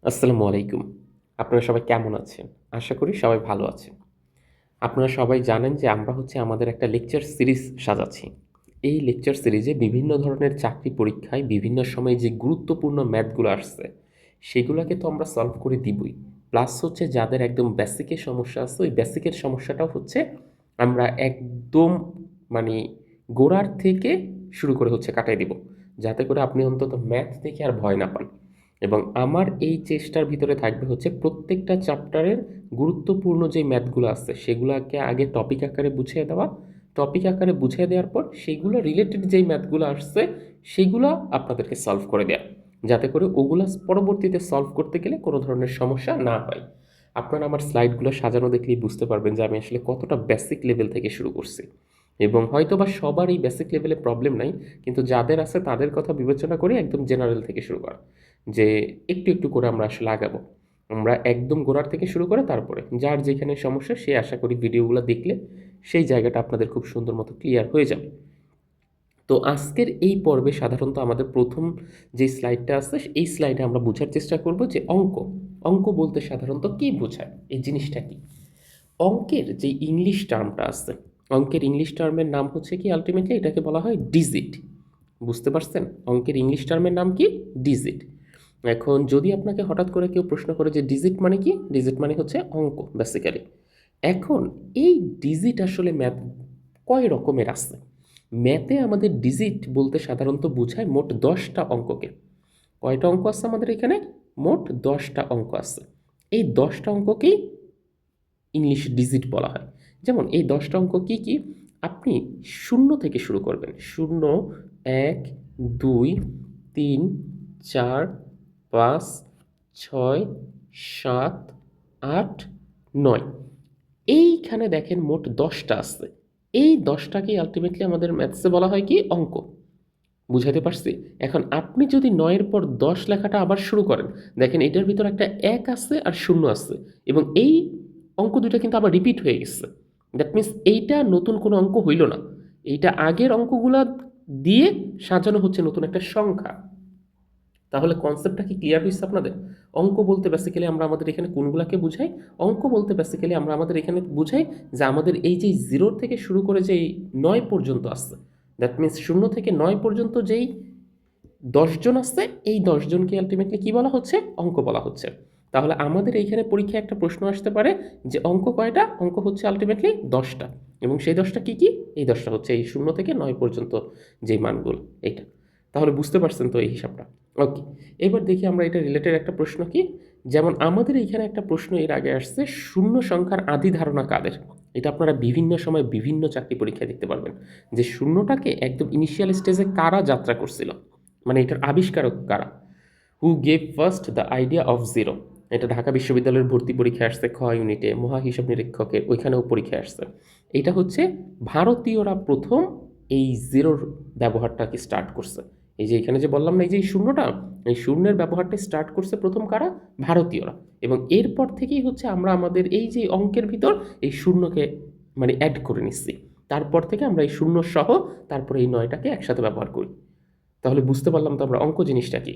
আসসালামু আলাইকুম। আপনারা সবাই কেমন আছেন? আশা করি সবাই ভালো আছেন। আপনারা সবাই জানেন যে আমরা আমাদের একটা লেকচার সিরিজ সাজাচ্ছি। এই লেকচার সিরিজে বিভিন্ন ধরনের চাকরি পরীক্ষায় বিভিন্ন সময়ে যে গুরুত্বপূর্ণ ম্যাথগুলো আসছে, সেগুলাকে তো আমরা সলভ করে দিবই। প্লাস যাদের একদম বেসিকের সমস্যা আছে, ওই বেসিকের সমস্যাটাও আমরা একদম মানে গোড়ার থেকে শুরু করে কাটায় দিব। যাতে করে আপনি অন্তত ম্যাথ দেখে আর ভয় না পান। এবং আমার এই চেষ্টার ভিতরে থাকবে প্রত্যেকটা চ্যাপ্টারের গুরুত্বপূর্ণ যে ম্যাথগুলো আছে সেগুলোকে আগে টপিক আকারে বুঝিয়ে দেওয়া, টপিক আকারে বুঝিয়ে দেওয়ার পর সেগুলো রিলেটেড যেই ম্যাথগুলো আসছে সেগুলো আপনাদেরকে সলভ করে দেওয়া, যাতে করে ওগুলো পরবর্তীতে সলভ করতে গেলে কোনো ধরনের সমস্যা না হয়। আপনারা আমার স্লাইডগুলো সাজানো দেখলেই বুঝতে পারবেন যে আমি আসলে কতটা বেসিক লেভেল থেকে শুরু করছি। এবং হয়তোবা সবার এই বেসিক লেভেলে প্রবলেম নাই, কিন্তু যাদের আছে তাদের কথা বিবেচনা করে একদম জেনারেল থেকে শুরু করা, যে একটু একটু করে আমরা আসলে আগাবো। আমরা একদম গোড়ার থেকে শুরু করে তারপরে যার যেখানে সমস্যা সে আশা করি ভিডিওগুলো দেখলে সেই জায়গাটা আপনাদের খুব সুন্দর মতো ক্লিয়ার হয়ে যাবে। তো আজকের এই পর্বে সাধারণত আমাদের প্রথম যে স্লাইডটা আছে এই স্লাইডে আমরা বোঝার চেষ্টা করব যে অঙ্ক অঙ্ক বলতে সাধারণত কী বোঝায়, এই জিনিসটা কি। অঙ্কের যে ইংলিশ টার্মটা আছে, অঙ্কের ইংলিশ টার্মের নাম কি আলটিমেটলি এটাকে বলা হয় ডিজিট। বুঝতে পারছেন? অঙ্কের ইংলিশ টার্মের নাম কি? ডিজিট। এখন যদি আপনাকে হঠাৎ করে কেউ প্রশ্ন করে যে ডিজিট মানে কি, ডিজিট মানে অঙ্ক বেসিক্যালি। এখন এই ডিজিট আসলে ম্যাথ কয় রকমের আছে? ম্যাথে আমাদের ডিজিট বলতে সাধারণত বোঝায় মোট 10টা অঙ্ককে। কয়টা অঙ্ক আছে আমাদের এখানে? মোট 10টা অঙ্ক আছে। এই 10টা অঙ্ককেই ইংলিশ ডিজিট বলা হয়। যেমন এই 10টা অঙ্ক কি কি? আপনি শূন্য থেকে শুরু করবেন। 0, 1, 2, 3, 4, 5, 6, 7, 8, 9। এইখানে দেখেন মোট 10টা আছে। এই 10টাকেই আলটিমেটলি আমাদের ম্যাথসে বলা হয় কি? অঙ্ক। বুঝাতে পারছি? এখন আপনি যদি 9-এর পর 10 লেখাটা আবার শুরু করেন, দেখেন এটার ভিতর একটা 1 আছে আর 0 আছে, এবং এই অঙ্ক দুইটা কিন্তু আবার রিপিট হয়ে গেছে। দ্যাট মিন্স এইটা নতুন কোনো অঙ্ক হইল না। এইটা আগের অঙ্কগুলা দিয়ে সাজানো হচ্ছে নতুন একটা সংখ্যা। তাহলে কনসেপ্টটা কি ক্লিয়ার হয়েছে আপনাদের? অঙ্ক বলতে বেসিক্যালি আমরা আমাদের এখানে কোনগুলাকে বুঝাই? অঙ্ক বলতে বেসিক্যালি আমরা আমাদের এখানে বুঝাই যে আমাদের এই যে 0 থেকে শুরু করে যে 9 পর্যন্ত আসছে, দ্যাট মিন্স 0 থেকে 9 পর্যন্ত যেই 10 জন আসছে, এই 10 জনকে আলটিমেটলি কি বলা হচ্ছে? অঙ্ক বলা হচ্ছে। তাহলে আমাদের এইখানে পরীক্ষায় একটা প্রশ্ন আসতে পারে যে অঙ্ক কয়টা? অঙ্ক আলটিমেটলি 10টা। এবং সেই 10টা কি কি? এই 10টা এই 0 থেকে 9 পর্যন্ত যে মানগুলো, এইটা। তাহলে বুঝতে পারছেন তো এই হিসাবটা? ওকে। এবার দেখি আমরা এটা রিলেটেড একটা প্রশ্ন কি, যেমন আমাদের এইখানে একটা প্রশ্ন এর আগে আসছে, শূন্য সংখ্যার আদি ধারণা কাদের? এটা আপনারা বিভিন্ন সময় বিভিন্ন চাকরি পরীক্ষায় দেখতে পারবেন যে শূন্যটাকে একদম ইনিশিয়াল স্টেজে কারা যাত্রা করছিল, মানে এটার আবিষ্কারক কারা। Who gave first the idea of zero. এটা ঢাকা বিশ্ববিদ্যালয়ের ভর্তি পরীক্ষায় আসছে, খ ইউনিটে মহা হিসাব নিরীক্ষকের ওইখানেও পরীক্ষায় আসছে। এটা ভারতীয়রা প্রথম এই জিরোর ব্যবহারটাকে স্টার্ট করছে। এই যে এখানে যে বললাম না, এই যে এই শূন্যটা, এই শূন্যের ব্যবহারটা স্টার্ট করছে প্রথম কারা? ভারতীয়রা। এবং এরপর থেকেই আমরা আমাদের এই যে অঙ্কের ভিতর এই শূন্যকে অ্যাড করে নিচ্ছি। তারপর থেকে আমরা এই শূন্য সহ তারপরে এই 9টাকে একসাথে ব্যবহার করি। তাহলে বুঝতে পারলাম তো আমরা অঙ্ক জিনিসটা কি।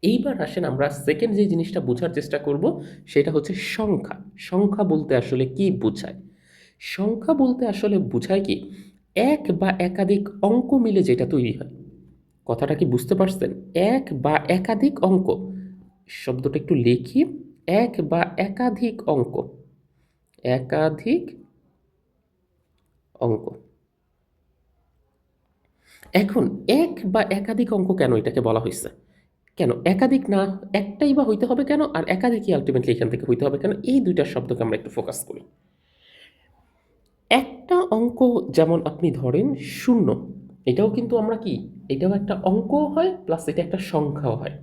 এইবার আসেন আমরা সেকেন্ড যে জিনিসটা বোঝার চেষ্টা করব, সেটা সংখ্যা। সংখ্যা বলতে আসলে কি বোঝায়? সংখ্যা বলতে আসলে বোঝায় কি, এক বা একাধিক অঙ্ক মিলে যেটা তৈরি হয়। কথাটা কি বুঝতে পারছেন? এক বা একাধিক অঙ্ক, শব্দটা একটু লিখি। এক বা একাধিক অঙ্ক, একাধিক অঙ্ক। এখন এক বা একাধিক অঙ্ক কেন এটাকে বলা হয়েছে? কেন একাধিক না, একটাই বা হইতে হবে কেন, আর একাধিকই আলটিমেটলি এখান থেকে হইতে হবে কেন? এই দুইটা শব্দকে আমরা একটু ফোকাস করি। একটা অঙ্ক যেমন আপনি ধরেন 0, এটাও কিন্তু আমরা কি, এটাও একটা অঙ্কও হয় প্লাস এটা একটা সংখ্যাও হয়।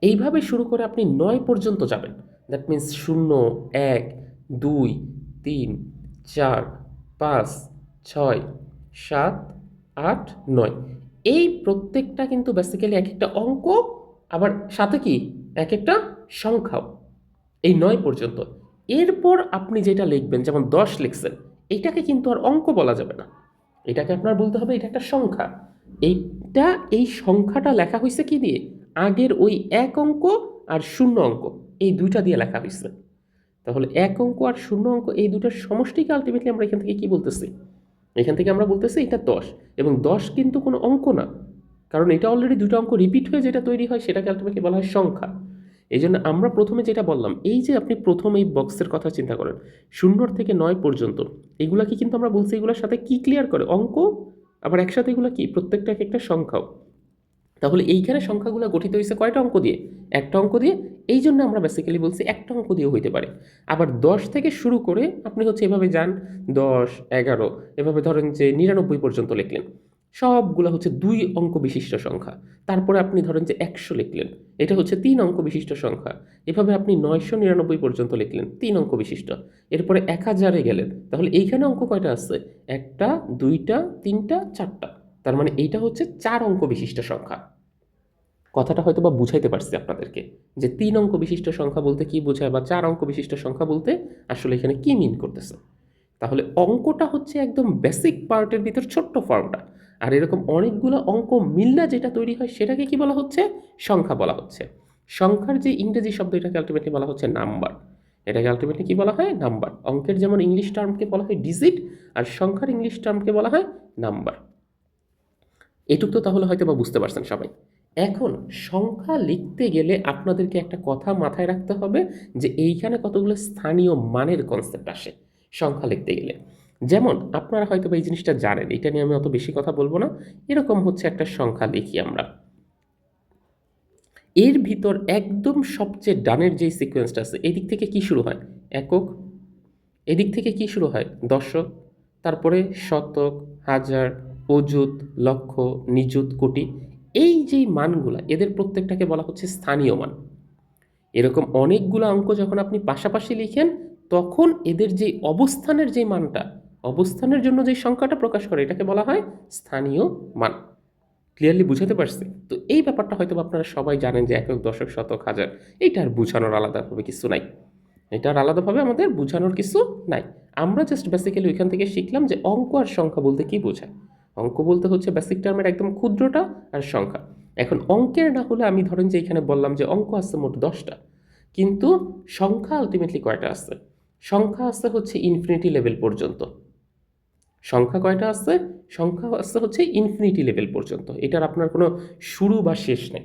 এইভাবে শুরু করে আপনি 9 পর্যন্ত যাবেন। That means 0, 1, 2, 3, 4, 5, 6, 7, 8, 9। এই প্রত্যেকটা কিন্তু বেসিক্যালি এক একটা অঙ্ক, আবার সাথে কি এক একটা সংখ্যাও, এই 9 পর্যন্ত। এরপর আপনি যেটা লিখবেন, যেমন 10 লিখছেন, এটাকে কিন্তু আর অঙ্ক বলা যাবে না, এটাকে আপনার বলতে হবে এটা একটা সংখ্যা। এই সংখ্যাটা লেখা হয়েছে কি দিয়ে? আগের ওই এক অঙ্ক আর শূন্য অঙ্ক, এই দুইটা দিয়ে লেখা হয়েছে। তাহলে এক অঙ্ক আর শূন্য অঙ্ক এই দুটার সমষ্টিকে আলটিমেটলি আমরা এখান থেকে কি বলতেছি? এখান থেকে আমরা বলতেছি এটা 10, এবং 10 কিন্তু কোনো অঙ্ক না, কারণ এটা অলরেডি দুটো অঙ্ক রিপিট হয়ে যেটা তৈরি হয় সেটাকে আলটিমেটলি বলা হয় সংখ্যা। এই জন্য আমরা প্রথমে যেটা বললাম, এই যে আপনি প্রথম এই বক্সের কথা চিন্তা করেন 0 থেকে 9 পর্যন্ত, এগুলাকে কিন্তু আমরা বলছি এগুলোর সাথে কি ক্লিয়ার করে? অঙ্ক, আবার একসাথে এগুলো কি প্রত্যেকটা এক একটা সংখ্যাও। তাহলে এইখানে সংখ্যাগুলো গঠিত হয়েছে কয়টা অঙ্ক দিয়ে? একটা অঙ্ক দিয়ে। এই জন্য আমরা বেসিক্যালি বলছি একটা অঙ্ক দিয়েও হইতে পারে। আবার 10 থেকে শুরু করে আপনি হচ্ছে এভাবে যান 10, 11, এভাবে ধরেন যে 99 পর্যন্ত লিখলেন, সবগুলো হচ্ছে 2 অঙ্ক বিশিষ্ট সংখ্যা। তারপরে আপনি ধরেন যে 100 লিখলেন, এটা হচ্ছে 3 অঙ্ক বিশিষ্ট সংখ্যা। এভাবে আপনি 999 পর্যন্ত লিখলেন, 3 অঙ্ক বিশিষ্ট। এরপরে 1000-এ গেলেন, তাহলে এইখানে অঙ্ক কয়টা আছে? একটা, দুইটা, তিনটা, চারটা। তার মানে এইটা হচ্ছে 4 অঙ্ক বিশিষ্ট সংখ্যা। কথাটা হয়তো বা বুঝাইতে পারছি আপনাদেরকে যে 3 অঙ্ক বিশিষ্ট সংখ্যা বলতে কি বোঝায়, বা 4 অঙ্ক বিশিষ্ট সংখ্যা বলতে আসলে এখানে কি মিন করতেছে। তাহলে অঙ্কটা হচ্ছে একদম বেসিক পার্টের ভিতর ছোট্ট ফর্মটা, আর এরকম অনেকগুলো অঙ্ক মিললে যেটা তৈরি হয় সেটাকে কি বলা হচ্ছে? সংখ্যা বলা হচ্ছে। সংখ্যার যে ইংরেজি শব্দ এটাকে আলটিমেটলি বলা হচ্ছে নাম্বার। এটাকে আলটিমেটলি কি বলা হয়? নাম্বার। অঙ্কের যেমন ইংলিশ টার্মকে বলা হয় ডিজিট, আর সংখ্যার ইংলিশ টার্মকে বলা হয় নাম্বার। এটুক তো তাহলে হয়তো বা বুঝতে পারছেন সবাই। এখন সংখ্যা লিখতে গেলে আপনাদেরকে একটা কথা মাথায় রাখতে হবে যে এইখানে কতগুলো স্থানীয় মানের কনসেপ্ট আসে সংখ্যা লিখতে গেলে। যেমন আপনারা হয়তো বা এই জিনিসটা জানেন, এটা নিয়ে আমি অত বেশি কথা বলবো না। এরকম হচ্ছে একটা সংখ্যা লিখি আমরা, এর ভিতর একদম সবচেয়ে ডানের যে সিকোয়েন্সটা আছে এই দিক থেকে কি শুরু হয়? একক। এদিক থেকে কি শুরু হয়? দশক। তারপরে শতক, হাজার, অযুত, লক্ষ, নিযুত, কোটি। এই যেই মানগুলা এদের প্রত্যেকটাকে বলা হচ্ছে স্থানীয় মান। এরকম অনেকগুলো অঙ্ক যখন আপনি পাশাপাশি লিখেন তখন এদের যে অবস্থানের যে মানটা, অবস্থানের জন্য যে সংখ্যাটা প্রকাশ করে এটাকে বলা হয় স্থানীয় মান। ক্লিয়ারলি বুঝাতে পারছি তো? এই ব্যাপারটা হয়তো আপনারা সবাই জানেন যে একক, দশক, শতক, হাজার, এইটা আর বুঝানোর আলাদাভাবে কিছু নাই। এটার আলাদাভাবে আমাদের বোঝানোর কিছু নাই। আমরা জাস্ট বেসিক্যালি ওইখান থেকে শিখলাম যে অঙ্ক আর সংখ্যা বলতে কি বোঝায়। অঙ্ক বলতে হচ্ছে বেসিক টার্মের একদম ক্ষুদ্রটা, আর সংখ্যা। এখন অঙ্কের না হলে আমি ধরেন যে এখানে বললাম যে অঙ্ক আছে মোট 10টা, কিন্তু সংখ্যা আলটিমেটলি কয়টা আছে? সংখ্যা আছে হচ্ছে ইনফিনিটি লেভেল পর্যন্ত। সংখ্যা কয়টা আছে? সংখ্যা আছে হচ্ছে ইনফিনিটি লেভেল পর্যন্ত। এটার আপনার কোনো শুরু বা শেষ নেই।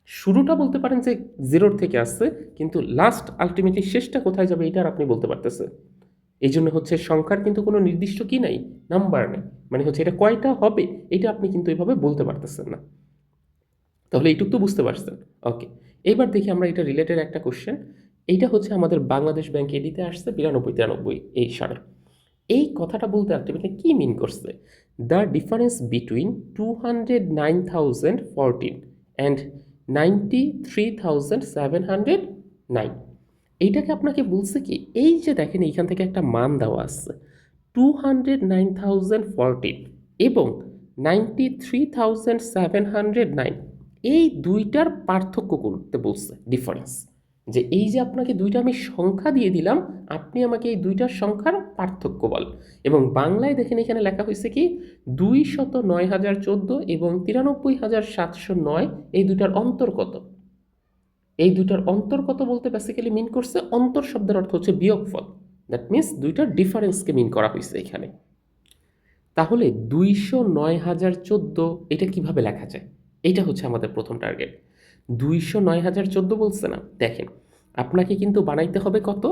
শুরুটা বলতে পারেন যে 0 থেকে আসছে, কিন্তু লাস্ট আলটিমেটলি শেষটা কোথায় যাবে এটা আর আপনি বলতে পারতেছে। এই জন্য হচ্ছে সংখ্যার কিন্তু কোনো নির্দিষ্ট কি নাই, নাম্বার নেই। মানে হচ্ছে এটা কয়টা হবে এটা আপনি কিন্তু এইভাবে বলতে পারতেছেন না। তাহলে এইটুকু তো বুঝতে পারছেন। ওকে, এবার দেখি আমরা এটা রিলেটেড একটা কোশ্চেন। এইটা হচ্ছে আমাদের বাংলাদেশ ব্যাংক এডিতে আসছে 92-93 এই সালে। এই কথাটা বলতে আলটিমেটলি কি মিন করছে? The difference between 209,014 and 93,709। এইটাকে আপনাকে বলছে কি, এই যে দেখেন এইখান থেকে একটা মান দেওয়া আছে 209,014 এবং 93,709, এই দুইটার পার্থক্য করতে বলছে, ডিফারেন্স। যে এই যে আপনাকে দুইটা আমি সংখ্যা দিয়ে দিলাম, আপনি আমাকে এই দুইটার সংখ্যার পার্থক্য বল। এবং বাংলায় দেখেন এখানে লেখা হয়েছে কি 209,014 এবং 93,709, এই দুইটার অন্তর কত? এই দুইটার অন্তর কত বলতে বেসিক্যালি মিন করছে, অন্তর শব্দের অর্থ হচ্ছে বিয়োগফল। দ্যাট মিনস দুইটার ডিফারেন্সকে মিন করা হয়েছে এখানে। তাহলে 209,014 এটা কিভাবে লেখা যায়? এটা হচ্ছে আমাদের প্রথম টার্গেট। 209,014 বলছে না, দেখেন আপনাকে কিন্তু বানাইতে হবে কত?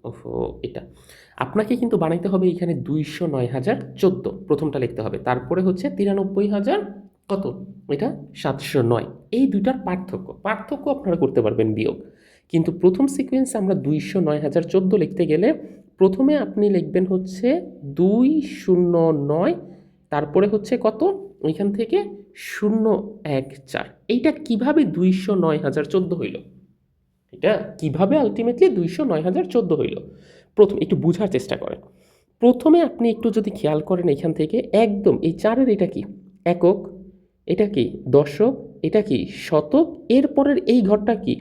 ওহো, এটা আপনাকে কিন্তু বানাইতে হবে এখানে 209,014, প্রথমটা লিখতে হবে। তারপরে হচ্ছে 93,000 কত? এটা 709। এই দুইটার পার্থক্য, পার্থক্য আপনারা করতে পারবেন বিয়োগ। কিন্তু প্রথম সিকোয়েন্সে আমরা 209,014 লিখতে গেলে প্রথমে আপনি লিখবেন হচ্ছে 209, তারপরে হচ্ছে কত? ওইখান থেকে 014। এইটা কিভাবে 209,014 হইল? এটা কিভাবে আলটিমেটলি 209,014 হইল? প্রথম একটু বোঝার চেষ্টা করেন। প্রথমে আপনি একটু যদি খেয়াল করেন এখান থেকে একদম এই 4-এর এটা কি একক, এটা কি দশক, এটা কি শতক, এরপরের এই ঘরটা কি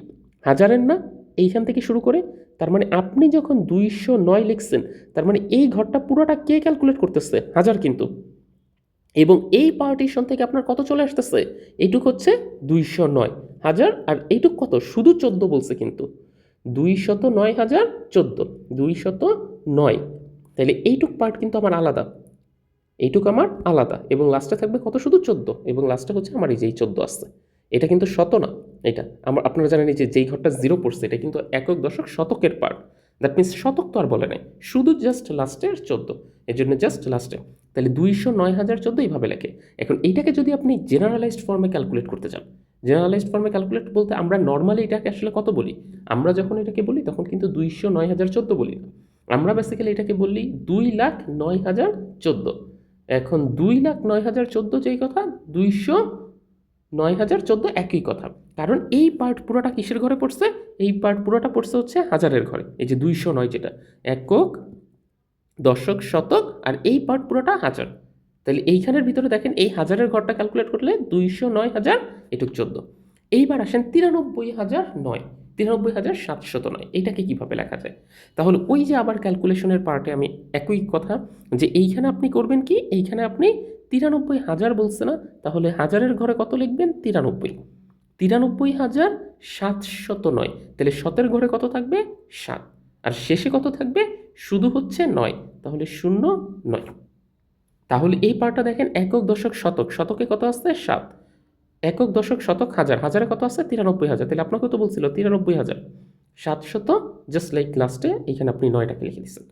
হাজারের না? এইখান থেকে শুরু করে, তার মানে আপনি যখন 209 লিখছেন তার মানে এই ঘরটা পুরোটা কে ক্যালকুলেট করতেছে? হাজার। কিন্তু এবং এই পার্টিশন থেকে আপনার কত চলে আসতেছে, এইটুক হচ্ছে 209,000, আর এইটুক কত, শুধু 14 বলছে কিন্তু, 209,014, 209। তাহলে এইটুক পার্ট কিন্তু আমার আলাদা, এইটুক আমার আলাদা, এবং লাস্টে থাকবে কত, শুধু 14, এবং লাস্টে হচ্ছে আমার এই যে 14 আসছে, এটা কিন্তু শত না। এটা আপনারা জানেন যে যেই ঘরটা 0 পড়ছে এটা কিন্তু একক দশক শতকের পার্ট, দ্যাট মিনস শতক তো আর বলে নাই, শুধু জাস্ট লাস্টের 14, এর জন্য জাস্ট লাস্টে। তাহলে 209,014 এইভাবে লেখে। এখন এইটাকে যদি আপনি জেনারেলাইজড ফর্মে ক্যালকুলেট করতে চান, জেনারেলাইজড ফর্মে ক্যালকুলেট বলতে আমরা নর্মালি এটাকে আসলে কত বলি, আমরা যখন এটাকে বলি তখন কিন্তু 209,014 বলি না, আমরা বেসিক্যালি এটাকে বলি 2,09,014। এখন 2,09,014 যেই কথা, 209,014 একই কথা, কারণ এই পার্ট পুরোটা কিসের ঘরে পড়ছে, এই পার্ট পুরোটা পড়ছে হচ্ছে হাজারের ঘরে, এই যে 209 যেটা একক দশক শতক, আর এই পার্ট পুরোটা হাজার। তাহলে এইখানের ভিতরে দেখেন এই হাজারের ঘরটা ক্যালকুলেট করলে 209,000 এটুক 14। এইবার আসেন 93,009, 93,709, এইটাকে কিভাবে লেখা যায়? তাহলে ওই যে আবার ক্যালকুলেশনের পার্টে আমি একই কথা, যে এইখানে আপনি করবেন কি, এইখানে আপনি 93,000 বলছে না, তাহলে হাজারের ঘরে কত লিখবেন, 93, 93,709, তাহলে শতের ঘরে কত থাকবে, 7, আর শেষে কত থাকবে, শুধু হচ্ছে 9, তাহলে 09। তাহলে এই পার্টটা দেখেন একক দশক শতক, শতকে কত আসছে, 7, একক দশক শতক হাজার, হাজারে কত আছে, 93,000, তাহলে আপনাকে তো বলছিল 93,700, জাস্ট লাইক লাস্টে এখানে আপনি 9টাকে লিখে দিচ্ছেন।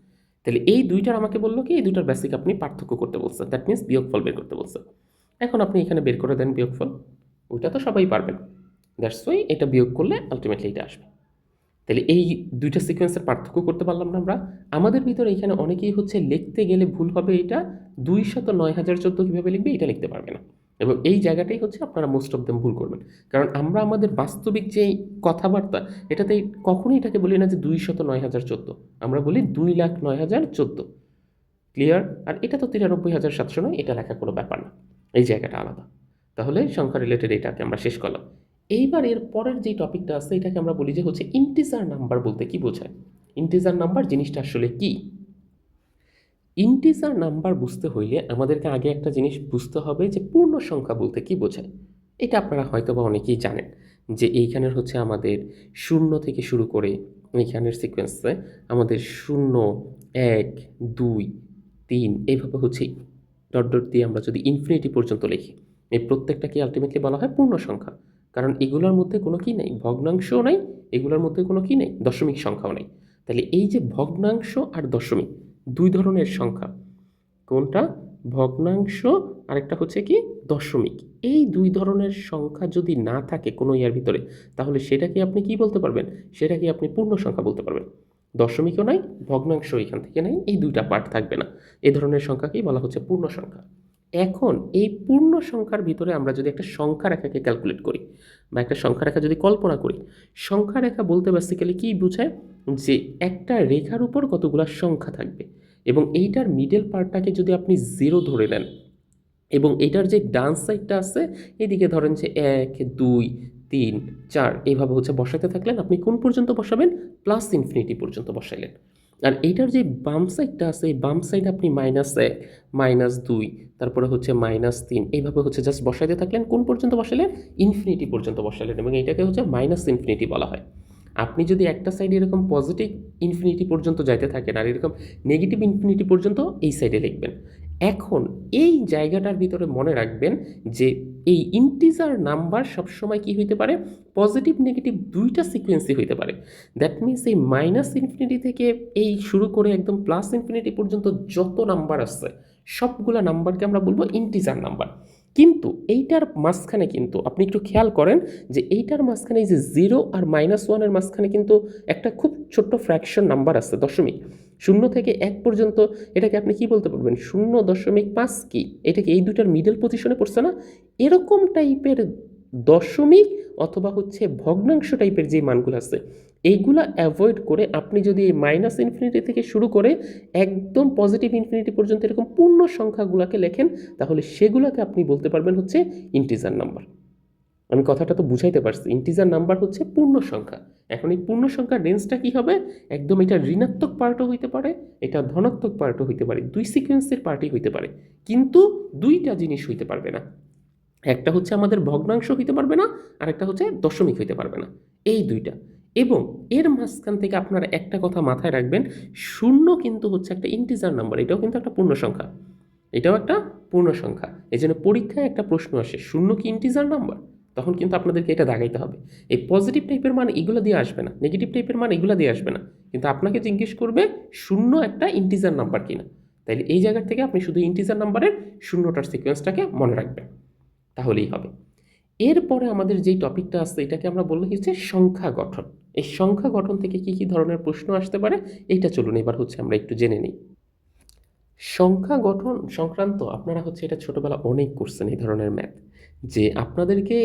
তাহলে এই দুইটার আমাকে বললো কি, এই দুইটার বেসিক আপনি পার্থক্য করতে বলছেন, দ্যাট মিনস বিয়োগফল বের করতে বলছেন। এখন আপনি এখানে বের করে দেন বিয়োগফল, ওইটা তো সবাই পারবেন, দ্যাটস ওয়াই এটা বিয়োগ করলে আলটিমেটলি এটা আসবে। তাহলে এই দুইটা সিকোয়েন্সের পার্থক্য করতে পারলাম না আমরা। আমাদের ভিতরে এখানে অনেকেই হচ্ছে লিখতে গেলে ভুল হবে, এটা 209,014 কীভাবে লিখবে এটা লিখতে পারবে না, এবং এই জায়গাটাই হচ্ছে আপনারা মোস্ট অফ দেম ভুল করবেন, কারণ আমরা আমাদের বাস্তবিক যে কথাবার্তা এটাতে কখনোই এটাকে বলি না যে 209,014, আমরা বলি 2,09,014, ক্লিয়ার? আর এটা তো 93,709, এটা লেখা কোনো ব্যাপার না, এই জায়গাটা আলাদা। তাহলে সংখ্যা রিলেটেড এটাকে আমরা শেষ করলাম। এইবার এর পরের যে টপিকটা আছে এটাকে আমরা বলি যে হচ্ছে ইন্টিজার নাম্বার বলতে কি বোঝায়, ইন্টিজার নাম্বার জিনিসটা আসলে কি। ইন্টিজার নাম্বার বুঝতে হইলে আমাদেরকে আগে একটা জিনিস বুঝতে হবে যে পূর্ণ সংখ্যা বলতে কি বোঝায়। এটা আপনারা হয়তো বা অনেকেই জানেন যে এইখানের হচ্ছে আমাদের 0 থেকে শুরু করে এইখানের সিকোয়েন্সে আমাদের 0, 1, 2, 3 এইভাবে হচ্ছে ডট ডট দিয়ে আমরা যদি ইনফিনিটি পর্যন্ত লিখি, এই প্রত্যেকটাকে আলটিমেটলি বলা হয় পূর্ণ সংখ্যা, কারণ এগুলোর মধ্যে কোনো কি নেই, ভগ্নাংশও নাই, এগুলোর মধ্যে কোনো কি নেই, দশমিক সংখ্যাও নেই। তাহলে এই যে ভগ্নাংশ আর দশমিক দুই ধরনের সংখ্যা, কোনটা, ভগ্নাংশ আরেকটা হচ্ছে কি দশমিক, এই দুই ধরনের সংখ্যা যদি না থাকে কোনো ইয়ার ভিতরে, তাহলে সেটাকে আপনি কি বলতে পারবেন, সেটাকে আপনি পূর্ণ সংখ্যা বলতে পারবেন। দশমিকও নাই, ভগ্নাংশ এখান থেকে নাই, এই দুইটা পার্ট থাকবে না, এই ধরনের সংখ্যাকেই বলা হচ্ছে পূর্ণ সংখ্যা। এখন এই পূর্ণ সংখ্যার ভিতরে আমরা যদি একটা সংখ্যা রেখাকে ক্যালকুলেট করি বা একটা সংখ্যা রেখা যদি কল্পনা করি, সংখ্যা রেখা বলতে বেসিক্যালি কি বোঝায়, যে একটা রেখার উপর কতগুলো সংখ্যা থাকবে, এবং এইটার মিডল পার্টটাকে যদি আপনি 0 ধরে নেন, এবং এইটার যে ডান সাইডটা আছে এদিকে ধরেন যে 1, 2, 3, 4 এইভাবে হচ্ছে বসাতে থাকলেন, আপনি কোন পর্যন্ত বসাবেন, প্লাস ইনফিনিটি পর্যন্ত বসাইলেন। আর এইটার যে বাম সাইডটা আছে এই বাম সাইড আপনি -1, -2, তারপরে হচ্ছে -3 এইভাবে হচ্ছে জাস্ট বসাইতে থাকলেন, কোন পর্যন্ত বসালেন, ইনফিনিটি পর্যন্ত বসালেন, এবং এইটাকে হচ্ছে মাইনাস ইনফিনিটি বলা হয়। আপনি যদি একটা সাইডে এরকম পজিটিভ ইনফিনিটি পর্যন্ত যাইতে থাকেন আর এরকম নেগেটিভ ইনফিনিটি পর্যন্ত এই সাইডে লিখবেন। এখন এই জায়গাটার ভিতরে মনে রাখবেন যে এই ইন্টিজার নাম্বার সবসময় কি হইতে পারে, পজিটিভ নেগেটিভ দুইটা সিকোয়েন্সই হইতে পারে। দ্যাট মিনস এই মাইনাস ইনফিনিটি থেকে এই শুরু করে একদম প্লাস ইনফিনিটি পর্যন্ত যত নাম্বার আছে সবগুলো নাম্বারকে আমরা বলবো ইন্টিজার নাম্বার। কিন্তু এইটার মাঝখানে কিন্তু আপনি একটু খেয়াল করেন যে এইটার মাঝখানে এই যে 0 আর -1-এর মাঝখানে কিন্তু একটা খুব ছোট্ট ফ্র্যাকশন নাম্বার আছে, দশমিক। 0 থেকে 1 পর্যন্ত এটাকে আপনি কি বলতে পারবেন, 0.5 কি, এটাকে এই দুটার মিডল পজিশনে পড়ছে না, এরকম টাইপের দশমিক অথবা হচ্ছে ভগ্নাংশ টাইপের যে মানগুলো আছে এইগুলা অ্যাভয়েড করে আপনি যদি এই মাইনাস ইনফিনিটি থেকে শুরু করে একদম পজিটিভ ইনফিনিটি পর্যন্ত এরকম পূর্ণ সংখ্যাগুলোকে লেখেন, তাহলে সেগুলোকে আপনি বলতে পারবেন হচ্ছে ইন্টিজার নাম্বার। আমি কথাটা তো বুঝাইতে পারছি, ইন্টিজার নাম্বার হচ্ছে পূর্ণ সংখ্যা। এখন এই পূর্ণ সংখ্যার রেঞ্জটা কি হবে, একদম এটা ঋণাত্মক পার্টও হইতে পারে, এটা ধনাত্মক পার্টও হইতে পারে, দুই সিকোয়েন্সের পার্টই হইতে পারে, কিন্তু দুইটা জিনিস হইতে পারবে না। একটা হচ্ছে আমাদের ভগ্নাংশ হইতে পারবে না, আর একটা হচ্ছে দশমিক হইতে পারবে না, এই দুইটা। এবং এর মাঝখান থেকে আপনারা একটা কথা মাথায় রাখবেন, শূন্য কিন্তু হচ্ছে একটা ইন্টিজার নাম্বার, এটাও কিন্তু একটা পূর্ণ সংখ্যা, এটাও একটা পূর্ণ সংখ্যা। এই জন্য পরীক্ষায় একটা প্রশ্ন আসে, শূন্য কি ইন্টিজার নাম্বার, তখন কিন্তু আপনাদেরকে এটা দাগাইতে হবে। এই পজিটিভ টাইপের মান এগুলো দিয়ে আসবে না, নেগেটিভ টাইপের মান এগুলো দিয়ে আসবে না, কিন্তু আপনাকে জিজ্ঞেস করবে শূন্য একটা ইন্টিজার নাম্বার কিনা। তাইলে এই জায়গা থেকে আপনি শুধু ইন্টিজার নাম্বারের শূন্যটার সিকোয়েন্সটাকে মনে রাখবেন, তাহলেই হবে। এরপরে আমাদের যেই টপিকটা আসছে এটাকে আমরা বললে হচ্ছে সংখ্যা গঠন। এই সংখ্যা গঠন থেকে কি কি ধরনের প্রশ্ন আসতে পারে এইটা চলুন এবার হচ্ছে আমরা একটু জেনে নিই। সংখ্যা গঠন সংক্রান্ত আপনারা হচ্ছে এটা ছোটবেলা অনেক করছেন এই ধরনের ম্যাথ, যে আপনাদেরকে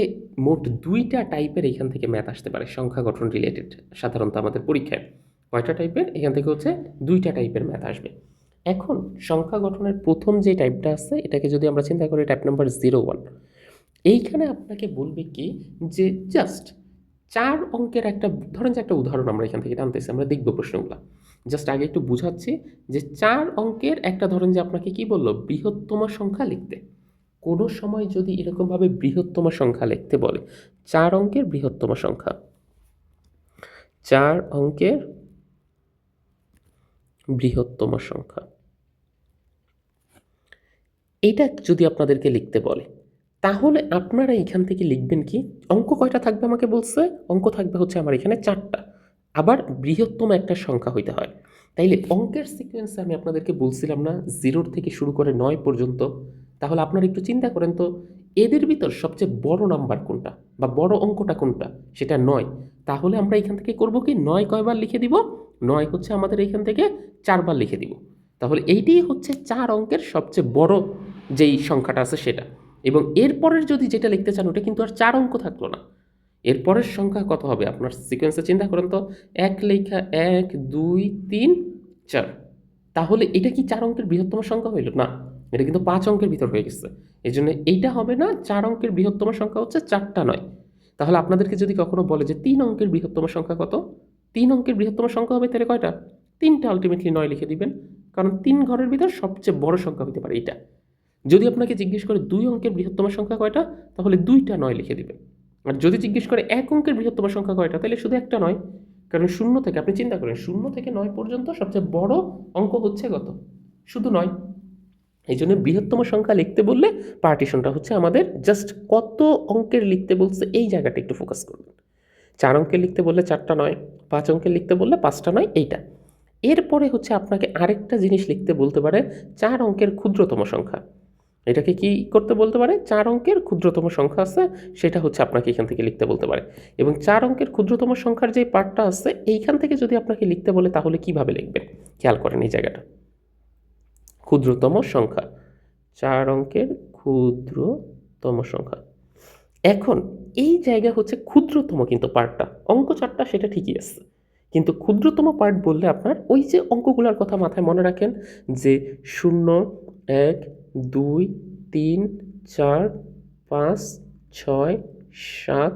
মোট দুইটা টাইপের এখান থেকে ম্যাথ আসতে পারে সংখ্যা গঠন রিলেটেড। সাধারণত আমাদের পরীক্ষায় কয়টা টাইপের, এখান থেকে হচ্ছে দুইটা টাইপের ম্যাথ আসবে। এখন সংখ্যা গঠনের প্রথম যে টাইপটা আছে এটাকে যদি আমরা চিন্তা করি টাইপ নাম্বার 01, এইখানে আপনাকে বলবে কি যে জাস্ট 4 অঙ্কের একটা, ধরেন যে একটা উদাহরণ আমরা এখান থেকে টানতেছি, আমরা দেখব প্রশ্নগুলো। জাস্ট আগে একটু বুঝাচ্ছি যে 4 অঙ্কের একটা, ধরেন যে আপনাকে কি বললো বৃহত্তম সংখ্যা লিখতে। কোনো সময় যদি এরকমভাবে বৃহত্তম সংখ্যা লিখতে বলে, 4 অঙ্কের বৃহত্তম সংখ্যা, 4 অঙ্কের বৃহত্তম সংখ্যা, এটা যদি আপনাদেরকে লিখতে বলে, তাহলে আপনারা এখান থেকে লিখবেন কি, অঙ্ক কয়টা থাকবে আমাকে বলছে, অঙ্ক থাকবে হচ্ছে আমার এখানে 4টা, আবার বৃহত্তম একটা সংখ্যা হইতে হয়। তাইলে অঙ্কের সিকোয়েন্সে আমি আপনাদেরকে বলছিলাম না 0 থেকে শুরু করে 9 পর্যন্ত, তাহলে আপনারা একটু চিন্তা করেন তো এদের ভিতর সবচেয়ে বড় নাম্বার কোনটা বা বড় অঙ্কটা কোনটা, সেটা 9। তাহলে আমরা এখান থেকে করব কি, 9 কয়বার লিখে দিব, 9 হচ্ছে আমাদের এখান থেকে 4বার লিখে দিব। তাহলে এইটাই হচ্ছে 4 অঙ্কের সবচেয়ে বড় যেই সংখ্যাটা আছে সেটা। এবং এরপরের যদি যেটা লিখতে চান ওটা কিন্তু আর 4 অঙ্ক থাকলো না, এরপরের সংখ্যা কত হবে আপনার সিকোয়েন্সে চিন্তা করেন তো, 1 লেখা 1 2 3 4, তাহলে এটা কি 4 অঙ্কের বৃহত্তম সংখ্যা হইল না, এটা কিন্তু 5 অঙ্কের ভিতর হয়ে গেছে। এই জন্য এইটা হবে না, 4 অঙ্কের বৃহত্তম সংখ্যা হচ্ছে 4টা নয়। তাহলে আপনাদেরকে যদি কখনো বলে যে 3 অঙ্কের বৃহত্তম সংখ্যা কত, 3 অঙ্কের বৃহত্তম সংখ্যা হবে তাহলে কয়টা, 3টা, আলটিমেটলি 9 লিখে দিবেন, কারণ 3 ঘরের ভিতর সবচেয়ে বড় সংখ্যা হতে পারে এটা। যদি আপনাকে জিজ্ঞেস করে 2 অঙ্কের বৃহত্তম সংখ্যা কয়টা, তাহলে 2টা 9 লিখে দিবেন। আর যদি জিজ্ঞেস করে 1 অঙ্কের বৃহত্তম সংখ্যা কয়টা, তাহলে শুধু একটা 9, কারণ 0 থেকে আপনি চিন্তা করেন 0 থেকে 9 পর্যন্ত সবচেয়ে বড় অঙ্ক হচ্ছে কত, শুধু 9। এই জন্য বৃহত্তম সংখ্যা লিখতে বললে পার্টিশনটা হচ্ছে আমাদের জাস্ট কত অঙ্কের লিখতে বলছে এই জায়গাটা একটু ফোকাস করবেন। 4 অঙ্কের লিখতে বললে 4টা 9, 5 অঙ্কের লিখতে বললে 5টা 9, এইটা। এরপরে হচ্ছে আপনাকে আরেকটা জিনিস লিখতে বলতে পারে, 4 অঙ্কের ক্ষুদ্রতম সংখ্যা। এটাকে কি করতে বলতে পারে, 4 অঙ্কের ক্ষুদ্রতম সংখ্যা আছে সেটা হচ্ছে আপনাকে এখান থেকে লিখতে বলতে পারে। এবং 4 অঙ্কের ক্ষুদ্রতম সংখ্যার যে পার্টটা আছে এইখান থেকে যদি আপনাকে লিখতে বলে তাহলে কিভাবে লিখবেন খেয়াল করেন এই জায়গাটা, ক্ষুদ্রতম সংখ্যা, 4 অঙ্কের ক্ষুদ্রতম সংখ্যা। এখন এই জায়গা হচ্ছে ক্ষুদ্রতম, কিন্তু পার্টটা অঙ্ক 4টা সেটা ঠিকই আছে, কিন্তু ক্ষুদ্রতম পার্ট বললে আপনার ওই যে অঙ্কগুলোর কথা মাথায় মনে রাখেন যে 0 1 2 3 4 5 6 7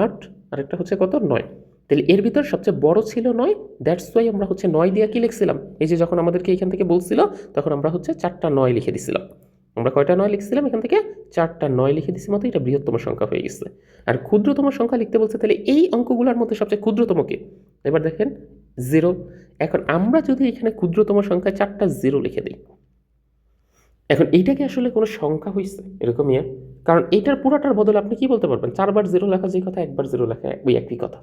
8, আরেকটা হচ্ছে কত 9। তাহলে এর ভিতর সবচেয়ে বড় ছিল 9, দ্যাটস ওয়াই আমরা হচ্ছে 9 দিয়ে কি লিখছিলাম, এই যে যখন আমাদেরকে এখান থেকে বলছিল তখন আমরা হচ্ছে 4টা 9 লিখে দিছিলাম। আমরা কয়টা 9 লিখছিলাম এখান থেকে, 4টা 9 লিখে দিছি, মতো এটা বৃহত্তম সংখ্যা হয়ে গেছে। আর ক্ষুদ্রতম সংখ্যা লিখতে বলছে, তাহলে এই অঙ্কগুলোর মধ্যে সবচেয়ে ক্ষুদ্রতম কি, এবার দেখেন 0। এখন আমরা যদি এখানে ক্ষুদ্রতম সংখ্যায় 4টা 0 লিখে দিই, এখন এইটাকে আসলে কোনো সংখ্যা হয়েছে এরকমই, কারণ এইটার পুরাটার বদলে আপনি কি বলতে পারবেন, 4বার 0 লেখা যে কথা, একবার 0 লেখা ওই একই কথা।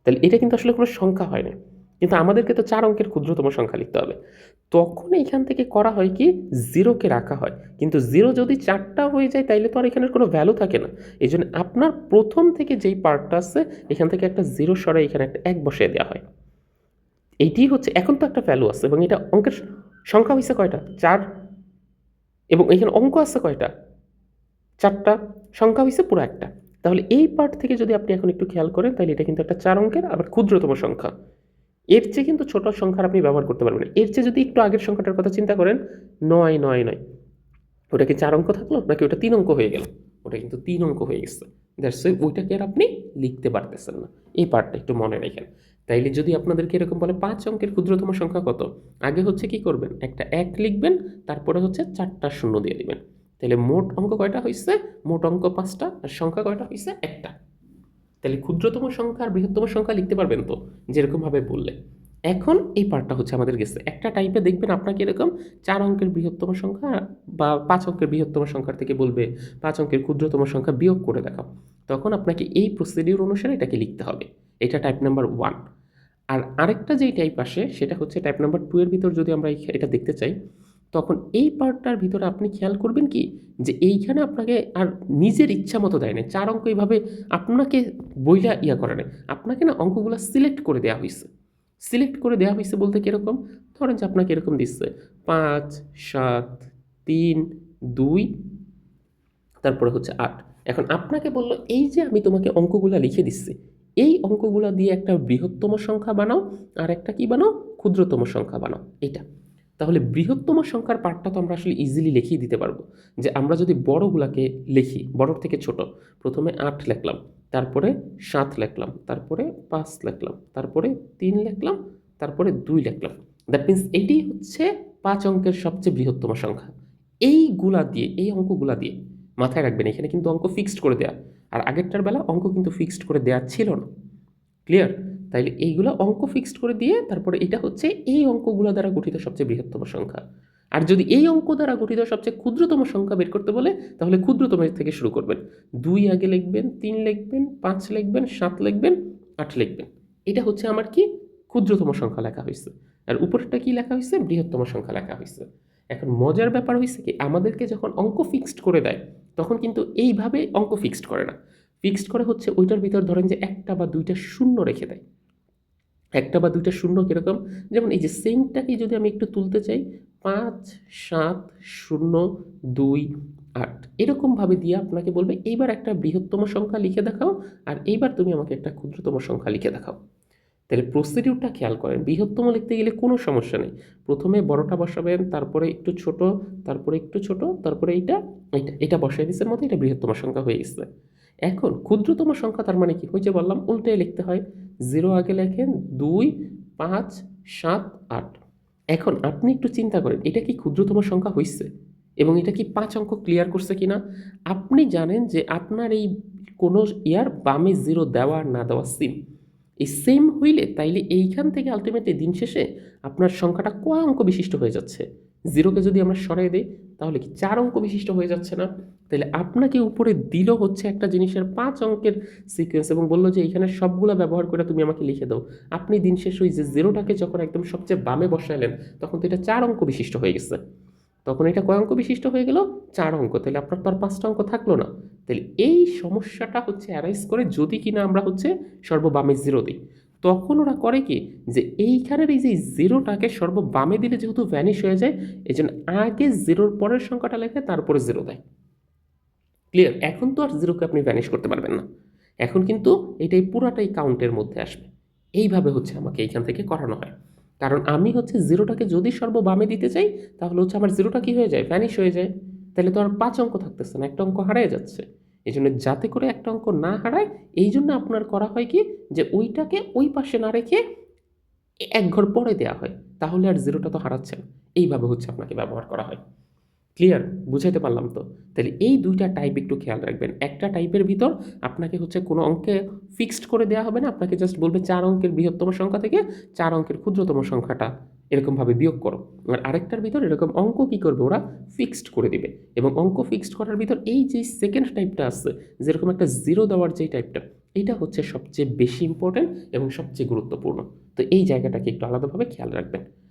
তাহলে এটা কিন্তু আসলে কোনো সংখ্যা হয় না, কিন্তু আমাদেরকে তো 4 অঙ্কের ক্ষুদ্রতম সংখ্যা লিখতে হবে। তখন এইখান থেকে করা হয় কি, 0কে রাখা হয়, কিন্তু 0 যদি 4টা হয়ে যায় তাইলে তো আর এখানের কোনো ভ্যালু থাকে না। এই জন্য আপনার প্রথম থেকে যেই পার্টটা আছে এখান থেকে একটা 0 সরাই এখানে একটা 1 বসিয়ে দেওয়া হয়। এইটি হচ্ছে, এখন তো একটা ভ্যালু আছে এবং এটা অঙ্কের সংখ্যা হয়েছে কয়টা, 4, এবং এখানে অঙ্ক আছে কয়টা, 4টা, সংখ্যা হয়েছে পুরো একটা। তাহলে এই পার্ট থেকে যদি আপনি এখন একটু খেয়াল করেন তাহলে এটা কিন্তু একটা 4 অঙ্কের আবার ক্ষুদ্রতম সংখ্যা, এর চেয়ে কিন্তু ছোট সংখ্যার আপনি ব্যবহার করতে পারবেন। এর চেয়ে যদি একটু আগের সংখ্যাটার কথা চিন্তা করেন, 9 9 9, ওটা কি 4 অঙ্ক থাকলো নাকি ওটা 3 অঙ্ক হয়ে গেল, ওটা কিন্তু 3 অঙ্ক হয়ে গেছে। দ্যাটস ওয়াই ওইটাকে আর আপনি লিখতে পারতেছেন না। এই পার্টটা একটু মনে রাখেন। তাইলে যদি আপনাদেরকে এরকম বলে 5 অঙ্কের ক্ষুদ্রতম সংখ্যা কত, আগে হচ্ছে কি করবেন, একটা 1 লিখবেন, তারপরে হচ্ছে 4টা শূন্য দিয়ে দিবেন। তাহলে মোট অঙ্ক কয়টা হয়েছে, মোট অঙ্ক 5টা, আর সংখ্যা কয়টা হয়েছে, একটা। তাহলে ক্ষুদ্রতম সংখ্যা আর বৃহত্তম সংখ্যা লিখতে পারবেন তো, যেরকমভাবে বললে। এখন এই পার্টটা হচ্ছে আমাদের গেছে। একটা টাইপে দেখবেন আপনাকে এরকম 4 অঙ্কের বৃহত্তম সংখ্যা বা 5 অঙ্কের বৃহত্তম সংখ্যার থেকে বলবে 5 অঙ্কের ক্ষুদ্রতম সংখ্যা বিয়োগ করে দেখাও। তখন আপনাকে এই প্রসিডিউর অনুসারে এটাকে লিখতে হবে। এটা টাইপ নাম্বার 1। আর আরেকটা যেই টাইপ আসে সেটা হচ্ছে টাইপ নাম্বার 2 এর ভিতর যদি আমরা এটা দেখতে চাই, তখন এই পার্টটার ভিতরে আপনি খেয়াল করবেন কি, যে এইখানে আপনাকে আর নিজের ইচ্ছা মতো দেয় না, 4 অঙ্ক এইভাবে আপনাকে বইলা করে নেয়, আপনাকে না অঙ্কগুলো সিলেক্ট করে দেওয়া হয়েছে। সিলেক্ট করে দেওয়া হয়েছে বলতে কীরকম, ধরেন যে আপনাকে এরকম দিচ্ছে 5, 7, 3, 2, তারপরে হচ্ছে 8। এখন আপনাকে বললো এই যে আমি তোমাকে অঙ্কগুলা লিখে দিচ্ছি, এই অঙ্কগুলা দিয়ে একটা বৃহত্তম সংখ্যা বানাও, আর একটা কি বানাও, ক্ষুদ্রতম সংখ্যা বানাও। এটা তাহলে বৃহত্তম সংখ্যার পার্টটা তো আমরা আসলে ইজিলি লিখিয়ে দিতে পারবো। যে আমরা যদি বড়গুলাকে লিখি, বড়র থেকে ছোট, প্রথমে 8 লিখলাম, তারপরে 7 লিখলাম, তারপরে 5 লিখলাম, তারপরে 3 লিখলাম, তারপরে 2 লিখলাম। দ্যাট মিন্স এটি হচ্ছে 5 অঙ্কের সবচেয়ে বৃহত্তম সংখ্যা। এইগুলা দিয়ে, এই অঙ্কগুলা দিয়ে মাথায় রাখবেন, এখানে কিন্তু অঙ্ক ফিক্সড করে দেয়া, আর আগেরটার বেলা অঙ্ক কিন্তু ফিক্সড করে দেয়া ছিল না। ক্লিয়ার? তাইলে এইগুলো অঙ্ক ফিক্সড করে দিয়ে তারপরে এটা হচ্ছে এই অঙ্কগুলো দ্বারা গঠিত সবচেয়ে বৃহত্তম সংখ্যা। আর যদি এই অঙ্ক দ্বারা গঠিত সবচেয়ে ক্ষুদ্রতম সংখ্যা বের করতে বলে, তাহলে ক্ষুদ্রতম থেকে শুরু করবেন। 2 আগে লিখবেন, 3 লিখবেন, 5 লিখবেন, 7 লিখবেন, 8 লিখবেন। এটা হচ্ছে আমার কি, ক্ষুদ্রতম সংখ্যা লেখা হয়েছে। আর উপরেরটা কি লেখা হয়েছে, বৃহত্তম সংখ্যা লেখা হয়েছে। এখন মজার ব্যাপার হয়েছে কি, আমাদেরকে যখন অঙ্ক ফিক্সড করে দেয় তখন কিন্তু এইভাবে অঙ্ক ফিক্সড করে না। ফিক্সড করে হচ্ছে ওইটার ভিতর ধরেন যে একটা বা দুইটা শূন্য রেখে দেয়। একটা বা দুইটা শূন্য কীরকম, যেমন এই যে সেমটাকে যদি আমি একটু তুলতে চাই, 5, 7, 0, 2, 8 এরকমভাবে দিয়ে আপনাকে বলবে এইবার একটা বৃহত্তম সংখ্যা লিখে দেখাও, আর এইবার তুমি আমাকে একটা ক্ষুদ্রতম সংখ্যা লিখে দেখাও। তাহলে প্রসিডিউরটা খেয়াল করেন, বৃহত্তম লিখতে গেলে কোনো সমস্যা নেই, প্রথমে বড়টা বসাবেন, তারপরে একটু ছোট, তারপরে একটু ছোট, তারপরে এইটা, এটা বসাই দিচ্ছেন মতো, এটা বৃহত্তম সংখ্যা হয়ে গেছে। এখন ক্ষুদ্রতম সংখ্যা তার মানে কি, হয়েছে বললাম উল্টে লিখতে হয়, 0 আগে লেখেন, 2, 5, 7, 8। এখন আপনি একটু চিন্তা করেন এটা কি ক্ষুদ্রতম সংখ্যা হয়েছে, এবং এটা কি 5 অঙ্ক ক্লিয়ার করছে কিনা। আপনি জানেন যে আপনার এই কোনো ইয়ার বামে 0 দেওয়া আর না দেওয়া সেম, এই সেম হইলে তাইলে এইখান থেকে আলটিমেটলি দিন শেষে আপনার সংখ্যাটা কয় অঙ্ক বিশিষ্ট হয়ে যাচ্ছে। 0কে যদি আমরা সরাই দিই তাহলে কি 4 অঙ্ক বিশিষ্ট হয়ে যাচ্ছে না। তাহলে আপনাকে উপরে দিল হচ্ছে একটা জিনিসের 5 অঙ্কের সিকোয়েন্স, এবং বললো যে এইখানে সবগুলো ব্যবহার করে তুমি আমাকে লিখে দাও। আপনি দিন শেষ ওই যে 0টাকে যখন একদম সবচেয়ে বামে বসাইলেন, তখন তো এটা 4 অঙ্ক বিশিষ্ট হয়ে গেছে। তখন এটা কয় অঙ্ক বিশিষ্ট হয়ে গেল, 4 অঙ্ক। তাহলে আপনার তো আর 5টা অঙ্ক থাকলো না। তাহলে এই সমস্যাটা হচ্ছে অ্যারাইজ করে যদি কিনা আমরা হচ্ছে সর্ববামে 0 দিই। তখন ওরা করে কি, যে এইখানের এই যে 0টাকে সর্ববামে দিলে যেহেতু ভ্যানিশ হয়ে যায়, এই জন্য আগে 0-র পরের সংখ্যাটা লেখে তারপরে 0 দেয়। ক্লিয়ার? এখন তো আর 0কে আপনি ভ্যানিশ করতে পারবেন না, এখন কিন্তু এটাই পুরাটাই কাউন্টের মধ্যে আসবে। এইভাবে হচ্ছে আমাকে এইখান থেকে করানো হয়। কারণ আমি হচ্ছে 0টাকে যদি সর্ববামে দিতে চাই, তাহলে হচ্ছে আমার 0টা কি হয়ে যায়, ভ্যানিশ হয়ে যায়। তাহলে তো আর 5 অঙ্ক থাকতেছে না, একটা অঙ্ক হারিয়ে যাচ্ছে। এই জন্য যাতে করে একটা অঙ্ক না হারায়, এই জন্য আপনার করা হয় কি, যে ওইটাকে ওই পাশে না রেখে এক ঘর পরে দেওয়া হয়, তাহলে আর 0টা তো হারাচ্ছে না। এইভাবে হচ্ছে আপনাকে ব্যবহার করা হয়। ক্লিয়ার? বুঝাইতে পারলাম তো? তাহলে এই 2টা টাইপ একটু খেয়াল রাখবেন। একটা টাইপের ভিতর আপনাকে হচ্ছে কোনো অঙ্কে ফিক্সড করে দেওয়া হবে না, আপনাকে জাস্ট বলবে 4 অঙ্কের বৃহত্তম সংখ্যা থেকে 4 অঙ্কের ক্ষুদ্রতম সংখ্যাটা এরকমভাবে বিয়োগ করো। আর আরেকটার ভিতর এরকম অঙ্ক কী করবে, ওরা ফিক্সড করে দিবে। এবং অঙ্ক ফিক্সড করার ভিতর এই যে সেকেন্ড টাইপটা আছে, যেরকম একটা 0 দেওয়ার যেই টাইপটা, এইটা হচ্ছে সবচেয়ে বেশি ইম্পর্ট্যান্ট এবং সবচেয়ে গুরুত্বপূর্ণ। তো এই জায়গাটাকে একটু আলাদাভাবে খেয়াল রাখবেন।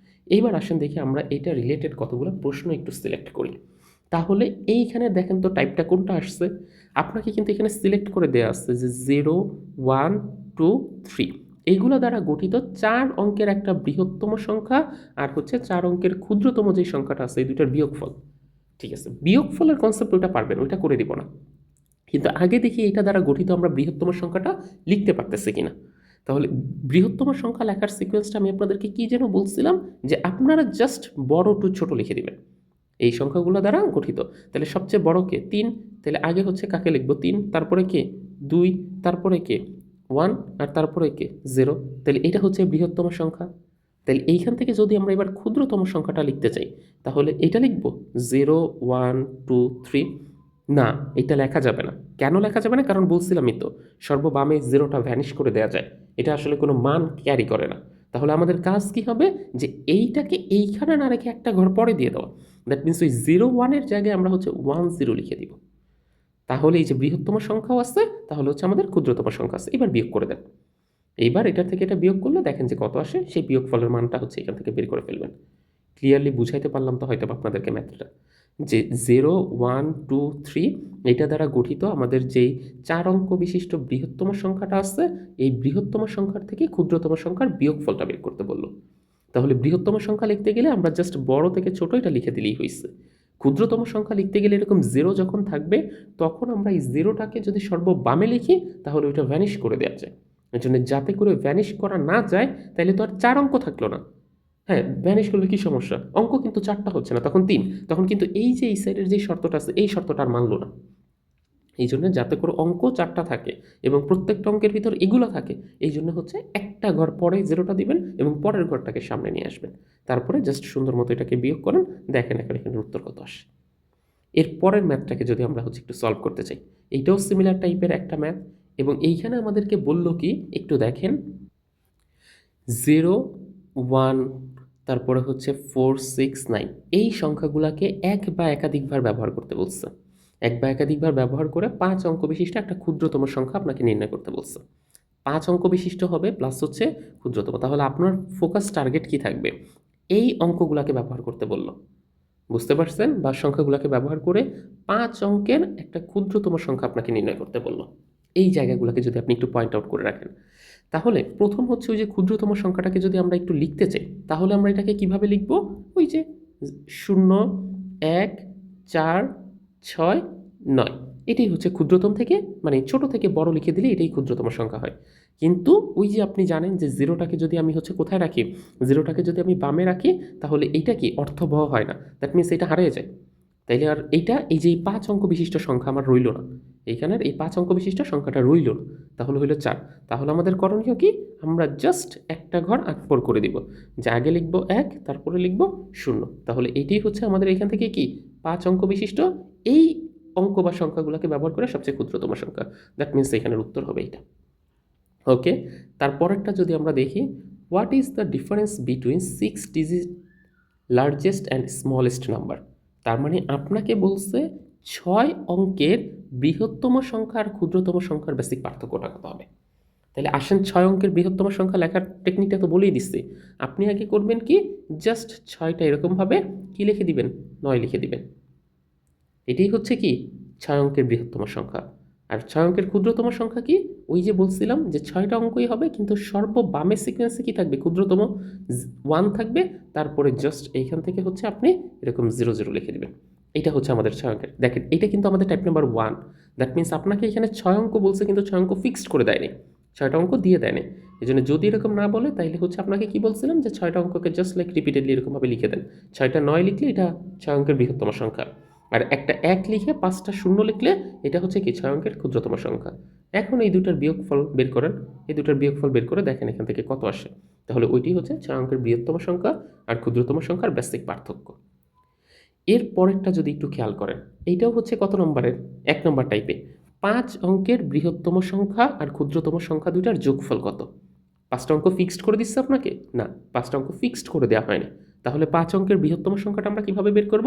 এইবার আসেন দেখি আমরা এটা রিলেটেড কতগুলো প্রশ্ন একটু সিলেক্ট করি। তাহলে এইখানে দেখেন তো টাইপটা কোনটা আসছে, আপনাকে কিন্তু এখানে সিলেক্ট করে দেওয়া আসছে যে 0, 1, 2, 3 এইগুলো দ্বারা গঠিত 4 অঙ্কের একটা বৃহত্তম সংখ্যা, আর হচ্ছে 4 অঙ্কের ক্ষুদ্রতম যে সংখ্যাটা আছে, এই দুইটার বিয়োগফল। ঠিক আছে, বিয়োগফলের কনসেপ্ট ওইটা পারবেন, ওইটা করে দিব না। কিন্তু আগে দেখি এটা দ্বারা গঠিত আমরা বৃহত্তম সংখ্যাটা লিখতে পারতেছি কিনা। তাহলে বৃহত্তম সংখ্যা লেখার সিকোয়েন্সটা আমি আপনাদেরকে কি যেন বলছিলাম, যে আপনারা জাস্ট বড় টু ছোট লিখে দিবেন এই সংখ্যাগুলো দ্বারা গঠিত। তাহলে সবচেয়ে বড় কে, 3, তাহলে আগে হচ্ছে কাকে লিখবো, 3, তারপরে কে, 2, তারপরে কে 1, আর তারপরে কে 0। তাহলে এটা হচ্ছে বৃহত্তম সংখ্যা। তাহলে এইখান থেকে যদি আমরা এবার ক্ষুদ্রতম সংখ্যাটা লিখতে চাই, তাহলে এটা লিখব 0, 1, 2, 3। না, এটা লেখা যাবে না। কেন লেখা যাবে না? কারণ বলছিলামই তো, সর্ববামে জিরোটা ভ্যানিশ করে দেওয়া যায়, এটা আসলে কোনো মান ক্যারি করে না। তাহলে আমাদের কাজ কি হবে, যে এইটাকে এইখানে না রেখে একটা ঘর পরে দিয়ে দেওয়া। দ্যাট মিনস ওই 0, 1-এর জায়গায় আমরা হচ্ছে 1, 0 লিখে দিব। তাহলে এই যে বৃহত্তম সংখ্যাও আছে, তাহলে হচ্ছে আমাদের ক্ষুদ্রতম সংখ্যা আছে। এবার বিয়োগ করে দেন। এইবার এটা থেকে এটা বিয়োগ করলে দেখেন যে কত আসে, সেই বিয়োগফলের মানটা হচ্ছে এখান থেকে বের করে ফেলবেন। ক্লিয়ারলি বুঝাইতে পারলাম তো হয়তো আপনাদেরকে ম্যাথটা, যে 0, 1, 2, 3 এটা দ্বারা গঠিত আমাদের যেই 4 অঙ্ক বিশিষ্ট বৃহত্তম সংখ্যাটা আছে, এই বৃহত্তম সংখ্যার থেকে ক্ষুদ্রতম সংখ্যার বিয়োগফলটা বের করতে বললো। তাহলে বৃহত্তম সংখ্যা লিখতে গেলে আমরা জাস্ট বড় থেকে ছোট এটা লিখে দিলেই হয়েছে। ক্ষুদ্রতম সংখ্যা লিখতে গেলে এরকম 0 যখন থাকবে, তখন আমরা এই 0টাকে যদি সর্ববামে লিখি, তাহলে ওইটা ভ্যানিশ করে দেওয়া যায়। এর জন্য যাতে করে ভ্যানিশ করা না যায়, তাহলে তো আর 4 অঙ্ক থাকলো না। হ্যাঁ, ভ্যানিশ করলে কি সমস্যা, অঙ্ক কিন্তু 4টা হচ্ছে না, তখন 3। তখন কিন্তু এই যে এই সাইডের যে শর্তটা আছে, এই শর্তটা আর মানলো না। এই জন্য যাতে করে অঙ্ক 4টা থাকে এবং প্রত্যেকটা অঙ্কের ভিতর এগুলো থাকে, এই জন্য হচ্ছে একটা ঘর পরে 0টা দিবেন এবং পরের ঘরটাকে সামনে নিয়ে আসবেন। তারপরে জাস্ট সুন্দর মতো এটাকে বিয়োগ করেন, দেখেন এখানে এখানে উত্তর কত আসে। এর পরের ম্যাথটাকে যদি আমরা হচ্ছে একটু সলভ করতে চাই, এইটাও সিমিলার টাইপের একটা ম্যাথ। এবং এইখানে আমাদেরকে বলল কি, একটু দেখেন, 0, 1, তারপরে হচ্ছে 4, 6, 9 এই সংখ্যাগুলোকে এক বা একাধিকবার ব্যবহার করতে বলছে। এক বা একাধিকবার ব্যবহার করে 5 অঙ্ক বিশিষ্ট একটা ক্ষুদ্রতম সংখ্যা আপনাকে নির্ণয় করতে বলছে। 5 অঙ্ক বিশিষ্ট হবে প্লাস হচ্ছে ক্ষুদ্রতম। তাহলে আপনার ফোকাস টার্গেট কি থাকবে? এই অঙ্কগুলোকে ব্যবহার করতে বলল, বুঝতে পারছেন? বা সংখ্যাগুলোকে ব্যবহার করে 5 অঙ্কের একটা ক্ষুদ্রতম সংখ্যা আপনাকে নির্ণয় করতে বলল। এই জায়গাগুলোকে যদি আপনি একটু পয়েন্ট আউট করে রাখেন, তাহলে প্রথম হচ্ছে ওই যে ক্ষুদ্রতম সংখ্যাটাকে যদি আমরা একটু লিখতে চাই, তাহলে আমরা এটাকে কিভাবে লিখব? ওই যে 0, 1, 4, 6, 9 এটাই হচ্ছে ক্ষুদ্রতম থেকে, মানে ছোট থেকে বড় লিখে দিলে এটাই ক্ষুদ্রতম সংখ্যা হয়। কিন্তু ওই যে আপনি জানেন যে 0টাকে যদি আমি হচ্ছে কোথায় রাখি, 0টাকে যদি আমি বামে রাখি, তাহলে এইটা কি অর্থবহ হয় না, দ্যাট মিনস এটা হারিয়ে যায়। তাইলে আর এইটা, এই যে এই 5 অঙ্ক বিশিষ্ট সংখ্যা আমার রইল না, এইখানের এই 5 অঙ্ক বিশিষ্ট সংখ্যাটা রইল না, তাহলে হইল 4। তাহলে আমাদের করণীয় কি, আমরা জাস্ট একটা ঘর আকফর করে দিব, যে আগে লিখব 1, তারপরে লিখব 0। তাহলে এইটাই হচ্ছে আমাদের এখান থেকে কি 5 অঙ্ক বিশিষ্ট এই অঙ্ক বা সংখ্যাগুলোকে ব্যবহার করে সবচেয়ে ক্ষুদ্রতম সংখ্যা। দ্যাট মিনস এখানের উত্তর হবে এইটা। ওকে, তারপরেরটা যদি আমরা দেখি, what is the difference between 6 digit largest and smallest number? তার মানে আপনাকে বলছে 6 অঙ্কের বৃহত্তম সংখ্যা আর ক্ষুদ্রতম সংখ্যার বেসিক পার্থক্যটা কত হবে। তাহলে আসেন 6 অঙ্কের বৃহত্তম সংখ্যা লেখার টেকনিকটা তো বলেই দিচ্ছি। আপনি আগে করবেন কি, জাস্ট 6টা এরকমভাবে কি লিখে দিবেন, 9 লিখে দিবেন। এটাই হচ্ছে কি 6 অঙ্কের বৃহত্তম সংখ্যা। আর 6 অঙ্কের ক্ষুদ্রতম সংখ্যা কি, ওই যে বলছিলাম যে 6টা অঙ্কই হবে, কিন্তু সর্ববামের সিকোয়েন্সে কি থাকবে, ক্ষুদ্রতম 1 থাকবে, তারপরে জাস্ট এইখান থেকে হচ্ছে আপনি এরকম 0, 0 লিখে দিবেন। এটা হচ্ছে আমাদের 6 অঙ্কের। দেখেন এটা কিন্তু আমাদের টাইপ নাম্বার 1। দ্যাট মিনস আপনাকে এখানে 6 অঙ্ক বলছে, কিন্তু 6 অঙ্ক ফিক্সড করে দেয়নি, 6টা অঙ্ক দিয়ে দেয়নি। এই জন্য যদি এরকম না বলে, তাইলে হচ্ছে আপনাকে কি বলছিলাম, যে 6টা অঙ্ককে জাস্ট লাইক রিপিটেডলি এরকমভাবে লিখে দেন। 6টা 9 লিখলে এটা 6 অঙ্কের বৃহত্তম সংখ্যা, আর একটা 1 লিখে 5টা 0 লিখলে এটা হচ্ছে কি 6 অঙ্কের ক্ষুদ্রতম সংখ্যা। এখন এই দুটার বিয়োগফল বের করেন, এই দুটার বিয়োগফল বের করে দেখেন এখান থেকে কত আসে। তাহলে ওইটি হচ্ছে 6 অঙ্কের বৃহত্তম সংখ্যা আর ক্ষুদ্রতম সংখ্যার বেসিক পার্থক্য। এর পরেরটা যদি একটু খেয়াল করেন, এইটাও হচ্ছে কত নম্বরের, 1 নম্বর টাইপে। 5 অঙ্কের বৃহত্তম সংখ্যা আর ক্ষুদ্রতম সংখ্যা দুইটার যোগফল কত? 5টা অঙ্ক ফিক্সড করে দিচ্ছে আপনাকে? না, 5টা অঙ্ক ফিক্সড করে দেওয়া হয়নি। তাহলে 5 অঙ্কের বৃহত্তম সংখ্যাটা আমরা কিভাবে বের করব?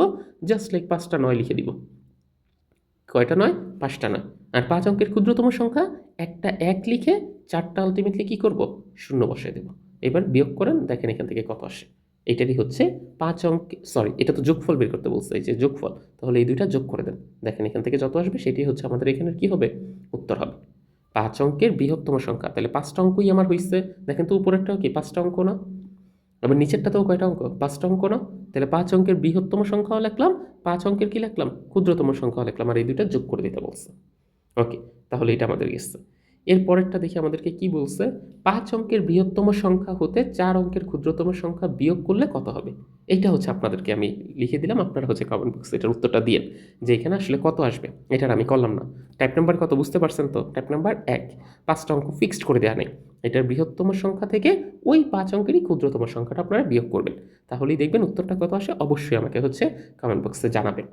জাস্ট লাইক 5টা 9 লিখে দিব। কয়টা 9? 5টা 9। আর 5 অঙ্কের ক্ষুদ্রতম সংখ্যা, একটা 1 লিখে 4টা আলটিমেটলি কি করব, 0 বসায় দেব। এবার বিয়োগ করেন, দেখেন এখান থেকে কত আসে। এটারই হচ্ছে 5 অঙ্ক, সরি এটা তো যোগফল বের করতে বলছে, এই যে যোগফল। তাহলে এই দুইটা যোগ করে দেন, দেখেন এখান থেকে যত আসবে সেটাই হচ্ছে আমাদের এখানের কি হবে, উত্তর হবে। 5 অঙ্কের বৃহত্তম সংখ্যা, তাহলে 5টা অঙ্কই আমার হইছে। দেখেন তো উপরেরটাও কি 5টা অঙ্ক না? আবার নিচেরটাতেও কয়টা অঙ্ক, 5টা অঙ্ক না? তাহলে 5 অঙ্কের বৃহত্তম সংখ্যাও লিখলাম, 5 অঙ্কের কি লিখলাম, ক্ষুদ্রতম সংখ্যাও লিখলাম, আর এই দুইটা যোগ করে দিতে বলছে। ওকে, তাহলে এটা আমাদের গেছে। এর পরেরটা দেখি আমাদেরকে কি বলছে, 5 অঙ্কের বৃহত্তম সংখ্যা হতে 4 অঙ্কের ক্ষুদ্রতম সংখ্যা বিয়োগ করলে কত হবে। এইটা হচ্ছে আপনাদেরকে আমি লিখে দিলাম, আপনারা হচ্ছে কমেন্ট বক্সে এটার উত্তরটা দিয়েন যে এখানে আসলে কত আসবে। এটার আমি করলাম না। টাইপ নাম্বার কত বুঝতে পারছেন তো? টাইপ নাম্বার 1, 5টা অঙ্ক ফিক্সড করে দেওয়া নেই। এটার বৃহত্তম সংখ্যা থেকে ওই 5 অঙ্কেরই ক্ষুদ্রতম সংখ্যাটা আপনারা বিয়োগ করবেন, তাহলেই দেখবেন উত্তরটা কত আসে। অবশ্যই আমাকে হচ্ছে কমেন্ট বক্সে জানাবেন।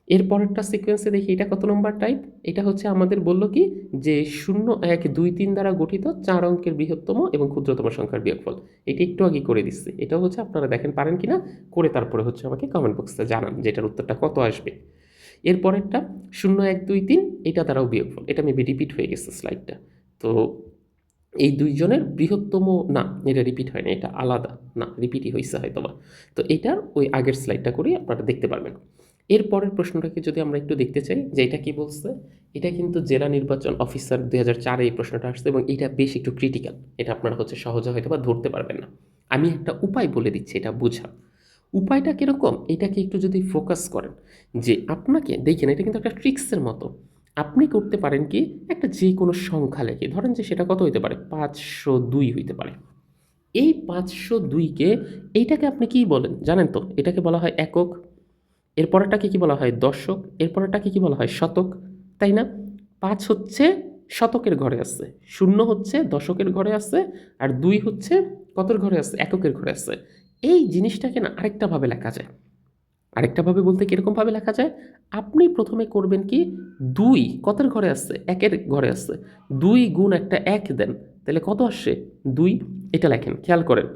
এর পরেরটা সিকোয়েন্সে দেখি এটা কত নম্বর টাইপ। এটা হচ্ছে আমাদের বলল কি যে 0, 1, 2, 3 দ্বারা গঠিত 4 অঙ্কের বৃহত্তম এবং ক্ষুদ্রতম সংখ্যার বিয়োগফল। এটি একটু আগে করে দিচ্ছি, এটাও হচ্ছে আপনারা দেখেন পারেন কিনা করে তারপরে হচ্ছে আমাকে কমেন্ট বক্সে জানান যে এটার উত্তরটা কত আসবে। এর পরেরটা 0, 1, 2, 3 এটা দ্বারাও বিয়োগফল। এটা মেবি রিপিট হয়ে গেছে স্লাইডটা। তো এই দুইজনের বৃহত্তম না, এটা রিপিট হয় না, এটা আলাদা না, রিপিটই হয়েছে হয়তো বা। তো এটার ওই আগের স্লাইডটা করেই আপনারা দেখতে পারবেন। এর পরের প্রশ্নটাকে যদি আমরা একটু দেখতে চাই যে এটা কি বলছে, এটা কিন্তু জেলা নির্বাচন অফিসার 2004 এই প্রশ্নটা আসছে এবং এটা বেশ একটু ক্রিটিক্যাল। এটা আপনারা হচ্ছে সহজে হয়তো বা ধরতে পারবেন না। আমি একটা উপায় বলে দিচ্ছি, এটা বোঝা। উপায়টা কিরকম, এটাকে একটু যদি ফোকাস করেন যে আপনাকে দেখেন, এটা কিন্তু একটা ট্রিক্সের মতো। আপনি করতে পারেন কি, একটা যে কোনো সংখ্যা লেখে ধরেন যে সেটা কত হইতে পারে, 502 হইতে পারে। এই 502কে এইটাকে আপনি কি বলেন জানেন তো? এটাকে বলা হয় একক। এর পরেরটাকে কি বলা হয়, দশক। এর পরেরটাকে কি বলা হয়, শতক, তাই না? 5 হচ্ছে শতকের ঘরে আছে, 0 হচ্ছে দশকের ঘরে আছে, আর 2 হচ্ছে কতর ঘরে আছে, এককের ঘরে আছে। এই জিনিসটাকে না আরেকটা ভাবে লেখা যায়। আরেকটা ভাবে বলতে কিরকম ভাবে লেখা যায়, আপনি প্রথমে করবেন কি, 2 কতের ঘরে আছে, একের ঘরে আছে, 2 গুণ একটা 1 দেন, তাহলে কত আসে, 2। এটা লেখেন, খেয়াল করেন।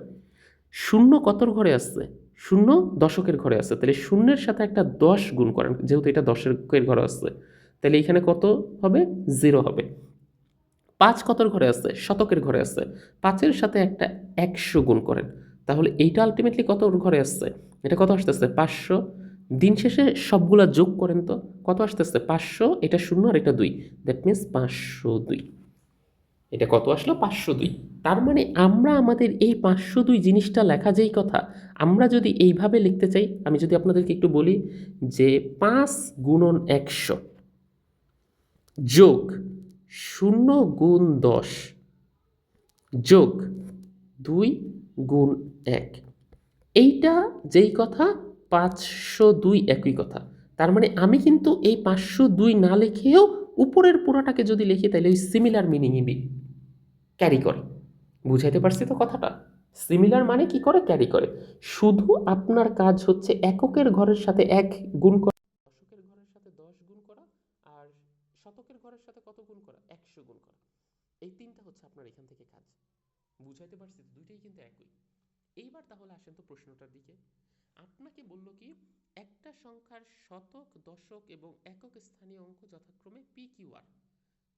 0 কতর ঘরে আছে, 0 দশকের ঘরে আছে, তাহলে শূন্যের সাথে একটা 10 গুণ করেন, যেহেতু এটা দশকের ঘরে আছে, তাহলে এখানে কত হবে, 0 হবে। 5 কতর ঘরে আছে, শতকের ঘরে আছে, 5-এর সাথে একটা 100 গুণ করেন, তাহলে এইটা আলটিমেটলি কত ঘরে আসছে, এটা কত আসতেছে, 500। দিন শেষে সবগুলা যোগ করেন তো কত আসতেছে, 500, এটা 0 আর এটা 2, দ্যাট মিন্স 502। এটা কত আসলো, 502। তার মানে আমরা আমাদের এই 502 জিনিসটা লেখা যেই কথা, আমরা যদি এইভাবে লিখতে চাই, আমি যদি আপনাদেরকে একটু বলি যে 5 গুণন 100 যোগ 0 গুণ 10 যোগ 2 গুণ 1, এইটা যেই কথা 502 একই কথা। তার মানে আমি কিন্তু এই 502 না লিখেও উপরের পুরাটাকে যদি লিখি তাহলে ওই সিমিলার মিনিংই ক্যারি করে। বুঝাইতে পারছি তো কথাটা? সিমিলার মানে কি করে, ক্যারি করে। শুধু আপনার কাজ হচ্ছে এককের ঘরের সাথে 1 গুণ করা, দশকের ঘরের সাথে 10 গুণ করা, আর শতকের ঘরের সাথে কত গুণ করা, 100 গুণ করা। এই তিনটা হচ্ছে আপনার এখান থেকে কাজ। বুঝাইতে পারছি তো? দুইটাই কিন্তু একই। এইবার তাহলে আসেন তো প্রশ্নটার দিকে। আপনাকে বলল কি, একটা সংখ্যার শতক, দশক এবং একক স্থানীয় অঙ্ক যথাক্রমে পি কিউ আর।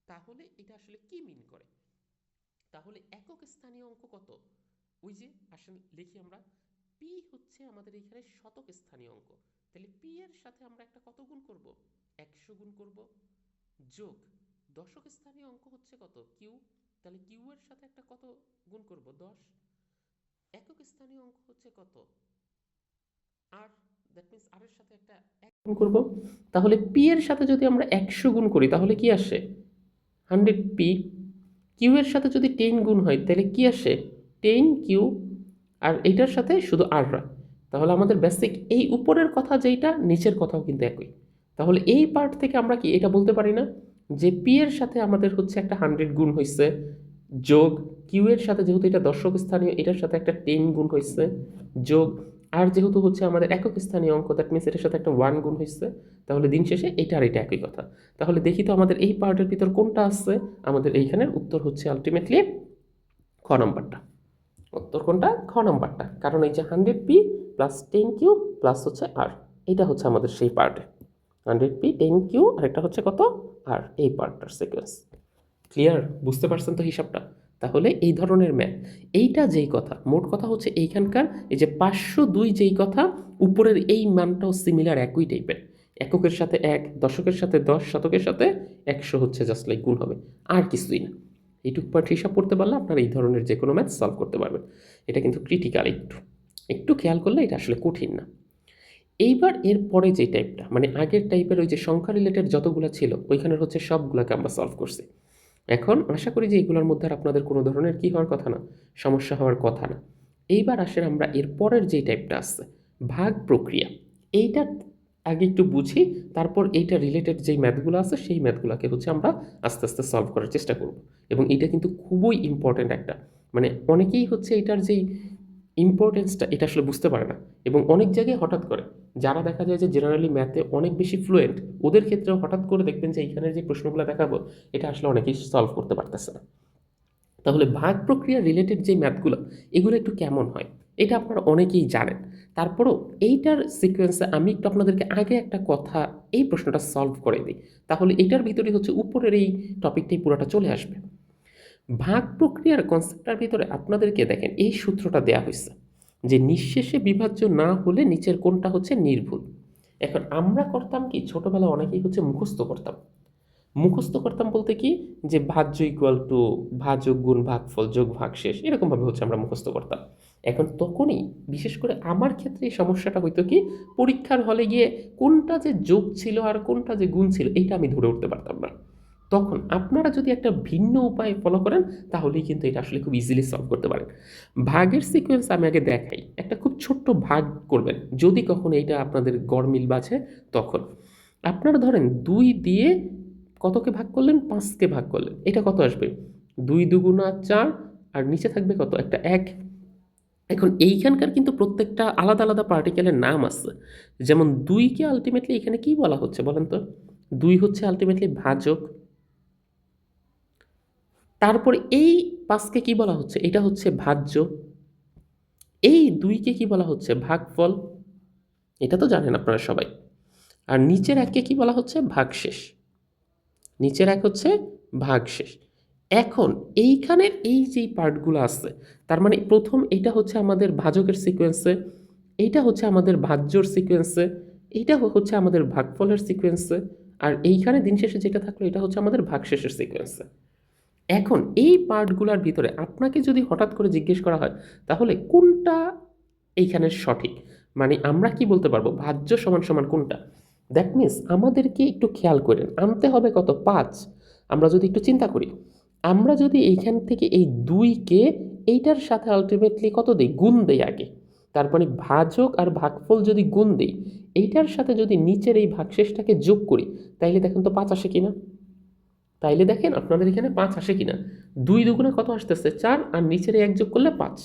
তাহলে এটা আসলে কি মিন করে? তাহলে একক স্থানীয় অঙ্ক কত, ওই যে আসেন লিখি আমরা, পি হচ্ছে আমাদের এখানে শতক স্থানীয় অঙ্ক, তাহলে পি এর সাথে আমরা একটা কত গুণ করব, 100 গুণ করব, যোগ দশক স্থানীয় অঙ্ক হচ্ছে কত, কিউ, তাহলে কিউ এর সাথে একটা কত গুণ করব, 10। একক স্থানীয় অঙ্ক হচ্ছে কত, আর, দ্যাট মিন্স আর এর সাথে একটা 1 গুণ করব। তাহলে পি এর সাথে যদি আমরা 100 গুণ করি তাহলে কি আসে, 100 পি। কিউ এর সাথে যদি 10 গুণ হয় তাহলে কি আসে, 10 কিউ। আর এইটার সাথে শুধু আর হয়। তাহলে আমাদের বেসিক এই উপরের কথা যেইটা, নিচের কথাও কিন্তু একই। তাহলে এই পার্ট থেকে আমরা কি এটা বলতে পারি না যে পি এর সাথে আমাদের হচ্ছে একটা 100 গুণ হয়েছে, যোগ কিউ এর সাথে যেহেতু এটা দশক স্থানীয় এটার সাথে একটা 10 গুণ হয়েছে, যোগ আর যেহেতু হচ্ছে আমাদের একক স্থানীয় অঙ্ক, দ্যাট মিন্স এটার সাথে একটা 1 গুণ হয়েছে, তাহলে দিন শেষে এটা আর এটা একই কথা। তাহলে দেখি তো আমাদের এই পার্টের ভিতর কোনটা আছে, আমাদের এইখানের উত্তর হচ্ছে আলটিমেটলি খ নম্বরটা। উত্তর কোনটা, খ নম্বরটা, কারণ এই যে 100p প্লাস 10q প্লাস হচ্ছে আর, এটা হচ্ছে আমাদের সেই পার্টে 100p 10q আর একটা হচ্ছে কত আর, এই পার্টটার সিকোয়েন্স। ক্লিয়ার? বুঝতে পারছেন তো হিসাবটা? তাহলে এই ধরনের ম্যাথ, এইটা যেই কথা, মোট কথা হচ্ছে এইখানকার এই যে 502 যেই কথা, উপরের এই মানটাও সিমিলার একই টাইপের। এককের সাথে 1, দশকের সাথে 10, শতকের সাথে 100 হচ্ছে জাস্ট লাইক গুণ হবে, আর কিছুই না। এইটুক পার্ট হিসাব করতে পারলে আপনারা এই ধরনের যে কোনো ম্যাথ সলভ করতে পারবেন। এটা কিন্তু ক্রিটিক্যাল, একটু একটু খেয়াল করলে এটা আসলে কঠিন না। এইবার এর পরে যে টাইপটা, মানে আগের টাইপের ওই যে সংখ্যা রিলেটেড যতগুলো ছিল ওইখানের হচ্ছে সবগুলোকে আমরা সলভ করছি। এখন আশা করি যে এগুলোর মধ্যে আর আপনাদের কোনো ধরনের কি হওয়ার কথা না, সমস্যা হওয়ার কথা না। এইবার আসেন আমরা এর পরের যে টাইপটা আছে, ভাগ প্রক্রিয়া এইটা আগে একটু বুঝি, তারপর এইটা রিলেটেড যেই ম্যাথগুলো আছে সেই ম্যাথগুলোকে হচ্ছে আমরা আস্তে আস্তে সলভ করার চেষ্টা করব। এবং এটা কিন্তু খুবই ইম্পর্ট্যান্ট একটা, মানে অনেকেই হচ্ছে এটার যেই ইম্পর্টেন্সটা এটা আসলে বুঝতে পারে না এবং অনেক জায়গায় হঠাৎ করে যারা দেখা যায় যে জেনারেলি ম্যাথে অনেক বেশি ফ্লুয়েন্ট, ওদের ক্ষেত্রেও হঠাৎ করে দেখবেন যে এইখানে যে প্রশ্নগুলো দেখাবো এটা আসলে অনেকেই সলভ করতে পারতেছে না। তাহলে ভাগ প্রক্রিয়া রিলেটেড যে ম্যাথগুলো এগুলো একটু কেমন হয় এটা আপনারা অনেকেই জানেন। তারপরেও এইটার সিকোয়েন্সে আমি একটু আপনাদেরকে আগে একটা কথা এই প্রশ্নটা সলভ করে দিই, তাহলে এটার ভিতরে হচ্ছে উপরের এই টপিকটাই পুরোটা চলে আসবে। ভাগ প্রক্রিয়ার কনসেপ্টটার ভিতরে আপনাদেরকে দেখেন এই সূত্রটা দেয়া হয়েছে যে নিঃশেষে বিভাজ্য না হলে নিচের কোনটা হচ্ছে নির্ভুল। এখন আমরা করতাম কি ছোটবেলায় অনেকেই হচ্ছে মুখস্থ করতাম। মুখস্থ করতাম বলতে কি, যে ভাজ্য ইকুয়াল টু ভাজক গুণ ভাগফল যোগ ভাগশেষ, এরকমভাবে হচ্ছে আমরা মুখস্থ করতাম। এখন তখনই বিশেষ করে আমার ক্ষেত্রে এই সমস্যাটা হইতো কি, পরীক্ষার হলে গিয়ে কোনটা যে যোগ ছিল আর কোনটা যে গুণ ছিল এইটা আমি ধরে উঠতে পারতাম না। তখন আপনারা যদি একটা ভিন্ন উপায় ফলো করেন তাহলেই কিন্তু এটা আসলে খুব ইজিলি সলভ করতে পারেন। ভাগের সিকোয়েন্স আমি আগে দেখাই, একটা খুব ছোট্ট ভাগ করবেন যদি কখনো এইটা আপনাদের গড়মিল বাজে। তখন আপনারা ধরেন 2 দিয়ে কতকে ভাগ করলেন, 5কে ভাগ করলেন, এটা কত আসবে, 2 দুগুণা 4 আর নিচে থাকবে কত একটা 1। এখন এইখানকার কিন্তু প্রত্যেকটা আলাদা আলাদা পার্টিকেলের নাম আছে। যেমন 2কে আলটিমেটলি এখানে কি বলা হচ্ছে বলেন তো, 2 হচ্ছে আলটিমেটলি ভাজক। তারপরে এই 5কে কি বলা হচ্ছে, এটা হচ্ছে ভাজ্য। এই 2কে কি বলা হচ্ছে, ভাগফল। এটা তো জানেন আপনারা সবাই। আর নিচের 1কে কি বলা হচ্ছে, ভাগশেষ। নিচের 1 হচ্ছে ভাগশেষ। এখন এইখানের এই যেই পার্টগুলো আছে, তার মানে প্রথম এটা হচ্ছে আমাদের ভাজকের সিকোয়েন্সে, এইটা হচ্ছে আমাদের ভাজ্যর সিকোয়েন্সে, এইটা হচ্ছে আমাদের ভাগফলের সিকোয়েন্সে, আর এইখানে দিন শেষে যেটা থাকলো এটা হচ্ছে আমাদের ভাগশেষের সিকোয়েন্সে। এখন এই পার্টগুলোর ভিতরে আপনাকে যদি হঠাৎ করে জিজ্ঞেস করা হয় তাহলে কোনটা এইখানের সঠিক, মানে আমরা কি বলতে পারবো ভাজ্য সমান সমান কোনটা, দ্যাট মিনস আমাদেরকে একটু খেয়াল করেন আনতে হবে কত 5। আমরা যদি একটু চিন্তা করি, আমরা যদি এইখান থেকে এই 2কে এইটার সাথে আলটিমেটলি কত দেই, গুণ দেই আগে, তার মানে ভাজক আর ভাগফল যদি গুণ দেই, এইটার সাথে যদি নিচের এই ভাগশেষটাকে যোগ করি, তাইলে দেখেন তো 5 আসে কিনা। তাইলে দেখেন আপনাদের এখানে 5 আসে কিনা। 2 দুগুণে কত আসতেছে 4, আর নিচের 1 যোগ করলে 5।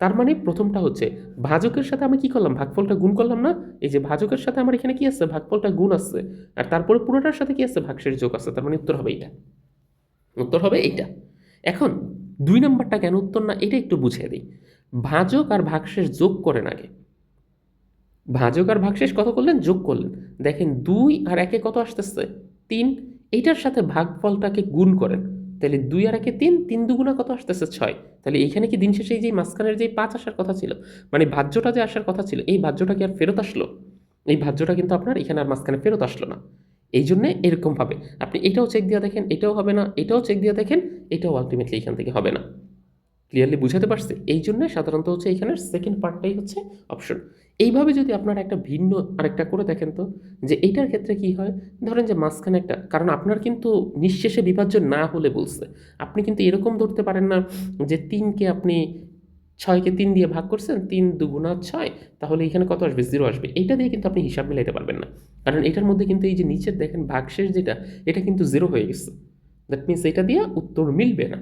তার মানে প্রথমটা হচ্ছে ভাজকের সাথে আমি কি করলাম, ভাগফলটা গুণ করলাম না। এই যে ভাজকের সাথে আমার এখানে কি আছে, ভাগফলটা গুণ আছে, আর তারপরে পুরোটার সাথে কি আছে, ভাগশেষ যোগ আছে, তার মানে উত্তর হবে এইটা। উত্তর হবে এইটা। এখন 2 নাম্বারটা কেন উত্তর না এটা একটু বুঝিয়ে দিই। ভাজক আর ভাগশেষ যোগ করেন আগে। ভাজক আর ভাগশেষ কত করলেন, যোগ করলেন। দেখেন 2 আর 1-এ কত আসতেছে, 3। এইটার সাথে ভাগফলটাকে গুণ করেন, তাহলে 2 আর 1-এ 3, 3 দুগুণা কত আসতেছে 6। তাহলে এইখানে কি দিন শেষে এই যে মাঝখানের যে 5 আসার কথা ছিল, মানে ভাজ্যটা যে আসার কথা ছিল, এই ভাজ্যটা কি আর ফেরত আসলো, এই ভাজ্যটা কিন্তু আপনার এখানে আর মাঝখানে ফেরত আসলো না। এই জন্যে এরকমভাবে আপনি এটাও চেক দিয়ে দেখেন, এটাও হবে না, এটাও চেক দিয়ে দেখেন, এটাও আলটিমেটলি এখান থেকে হবে না। ক্লিয়ারলি বুঝাতে পারছি, এই জন্য সাধারণত হচ্ছে এখানের সেকেন্ড পার্টটাই হচ্ছে অপশন। এইভাবে যদি আপনারা একটা ভিন্ন আরেকটা করে দেখেন তো, যে এইটার ক্ষেত্রে কি হয়, ধরেন যে মাঝখানে একটা, কারণ আপনার কিন্তু নিঃশেষে বিভাজ্য না হলে বলছে, আপনি কিন্তু এরকম ধরতে পারেন না যে 3কে আপনি 6কে 3 দিয়ে ভাগ করছেন, 3 দুগুণা 6, তাহলে এখানে কত আসবে, 0 আসবে। এইটা দিয়ে কিন্তু আপনি হিসাব মিলাইতে পারবেন না, কারণ এটার মধ্যে কিন্তু এই যে নিচের দেখেন ভাগশেষ যেটা, এটা কিন্তু 0 হয়ে গেছে। দ্যাট মিনস এটা দিয়ে উত্তর মিলবে না।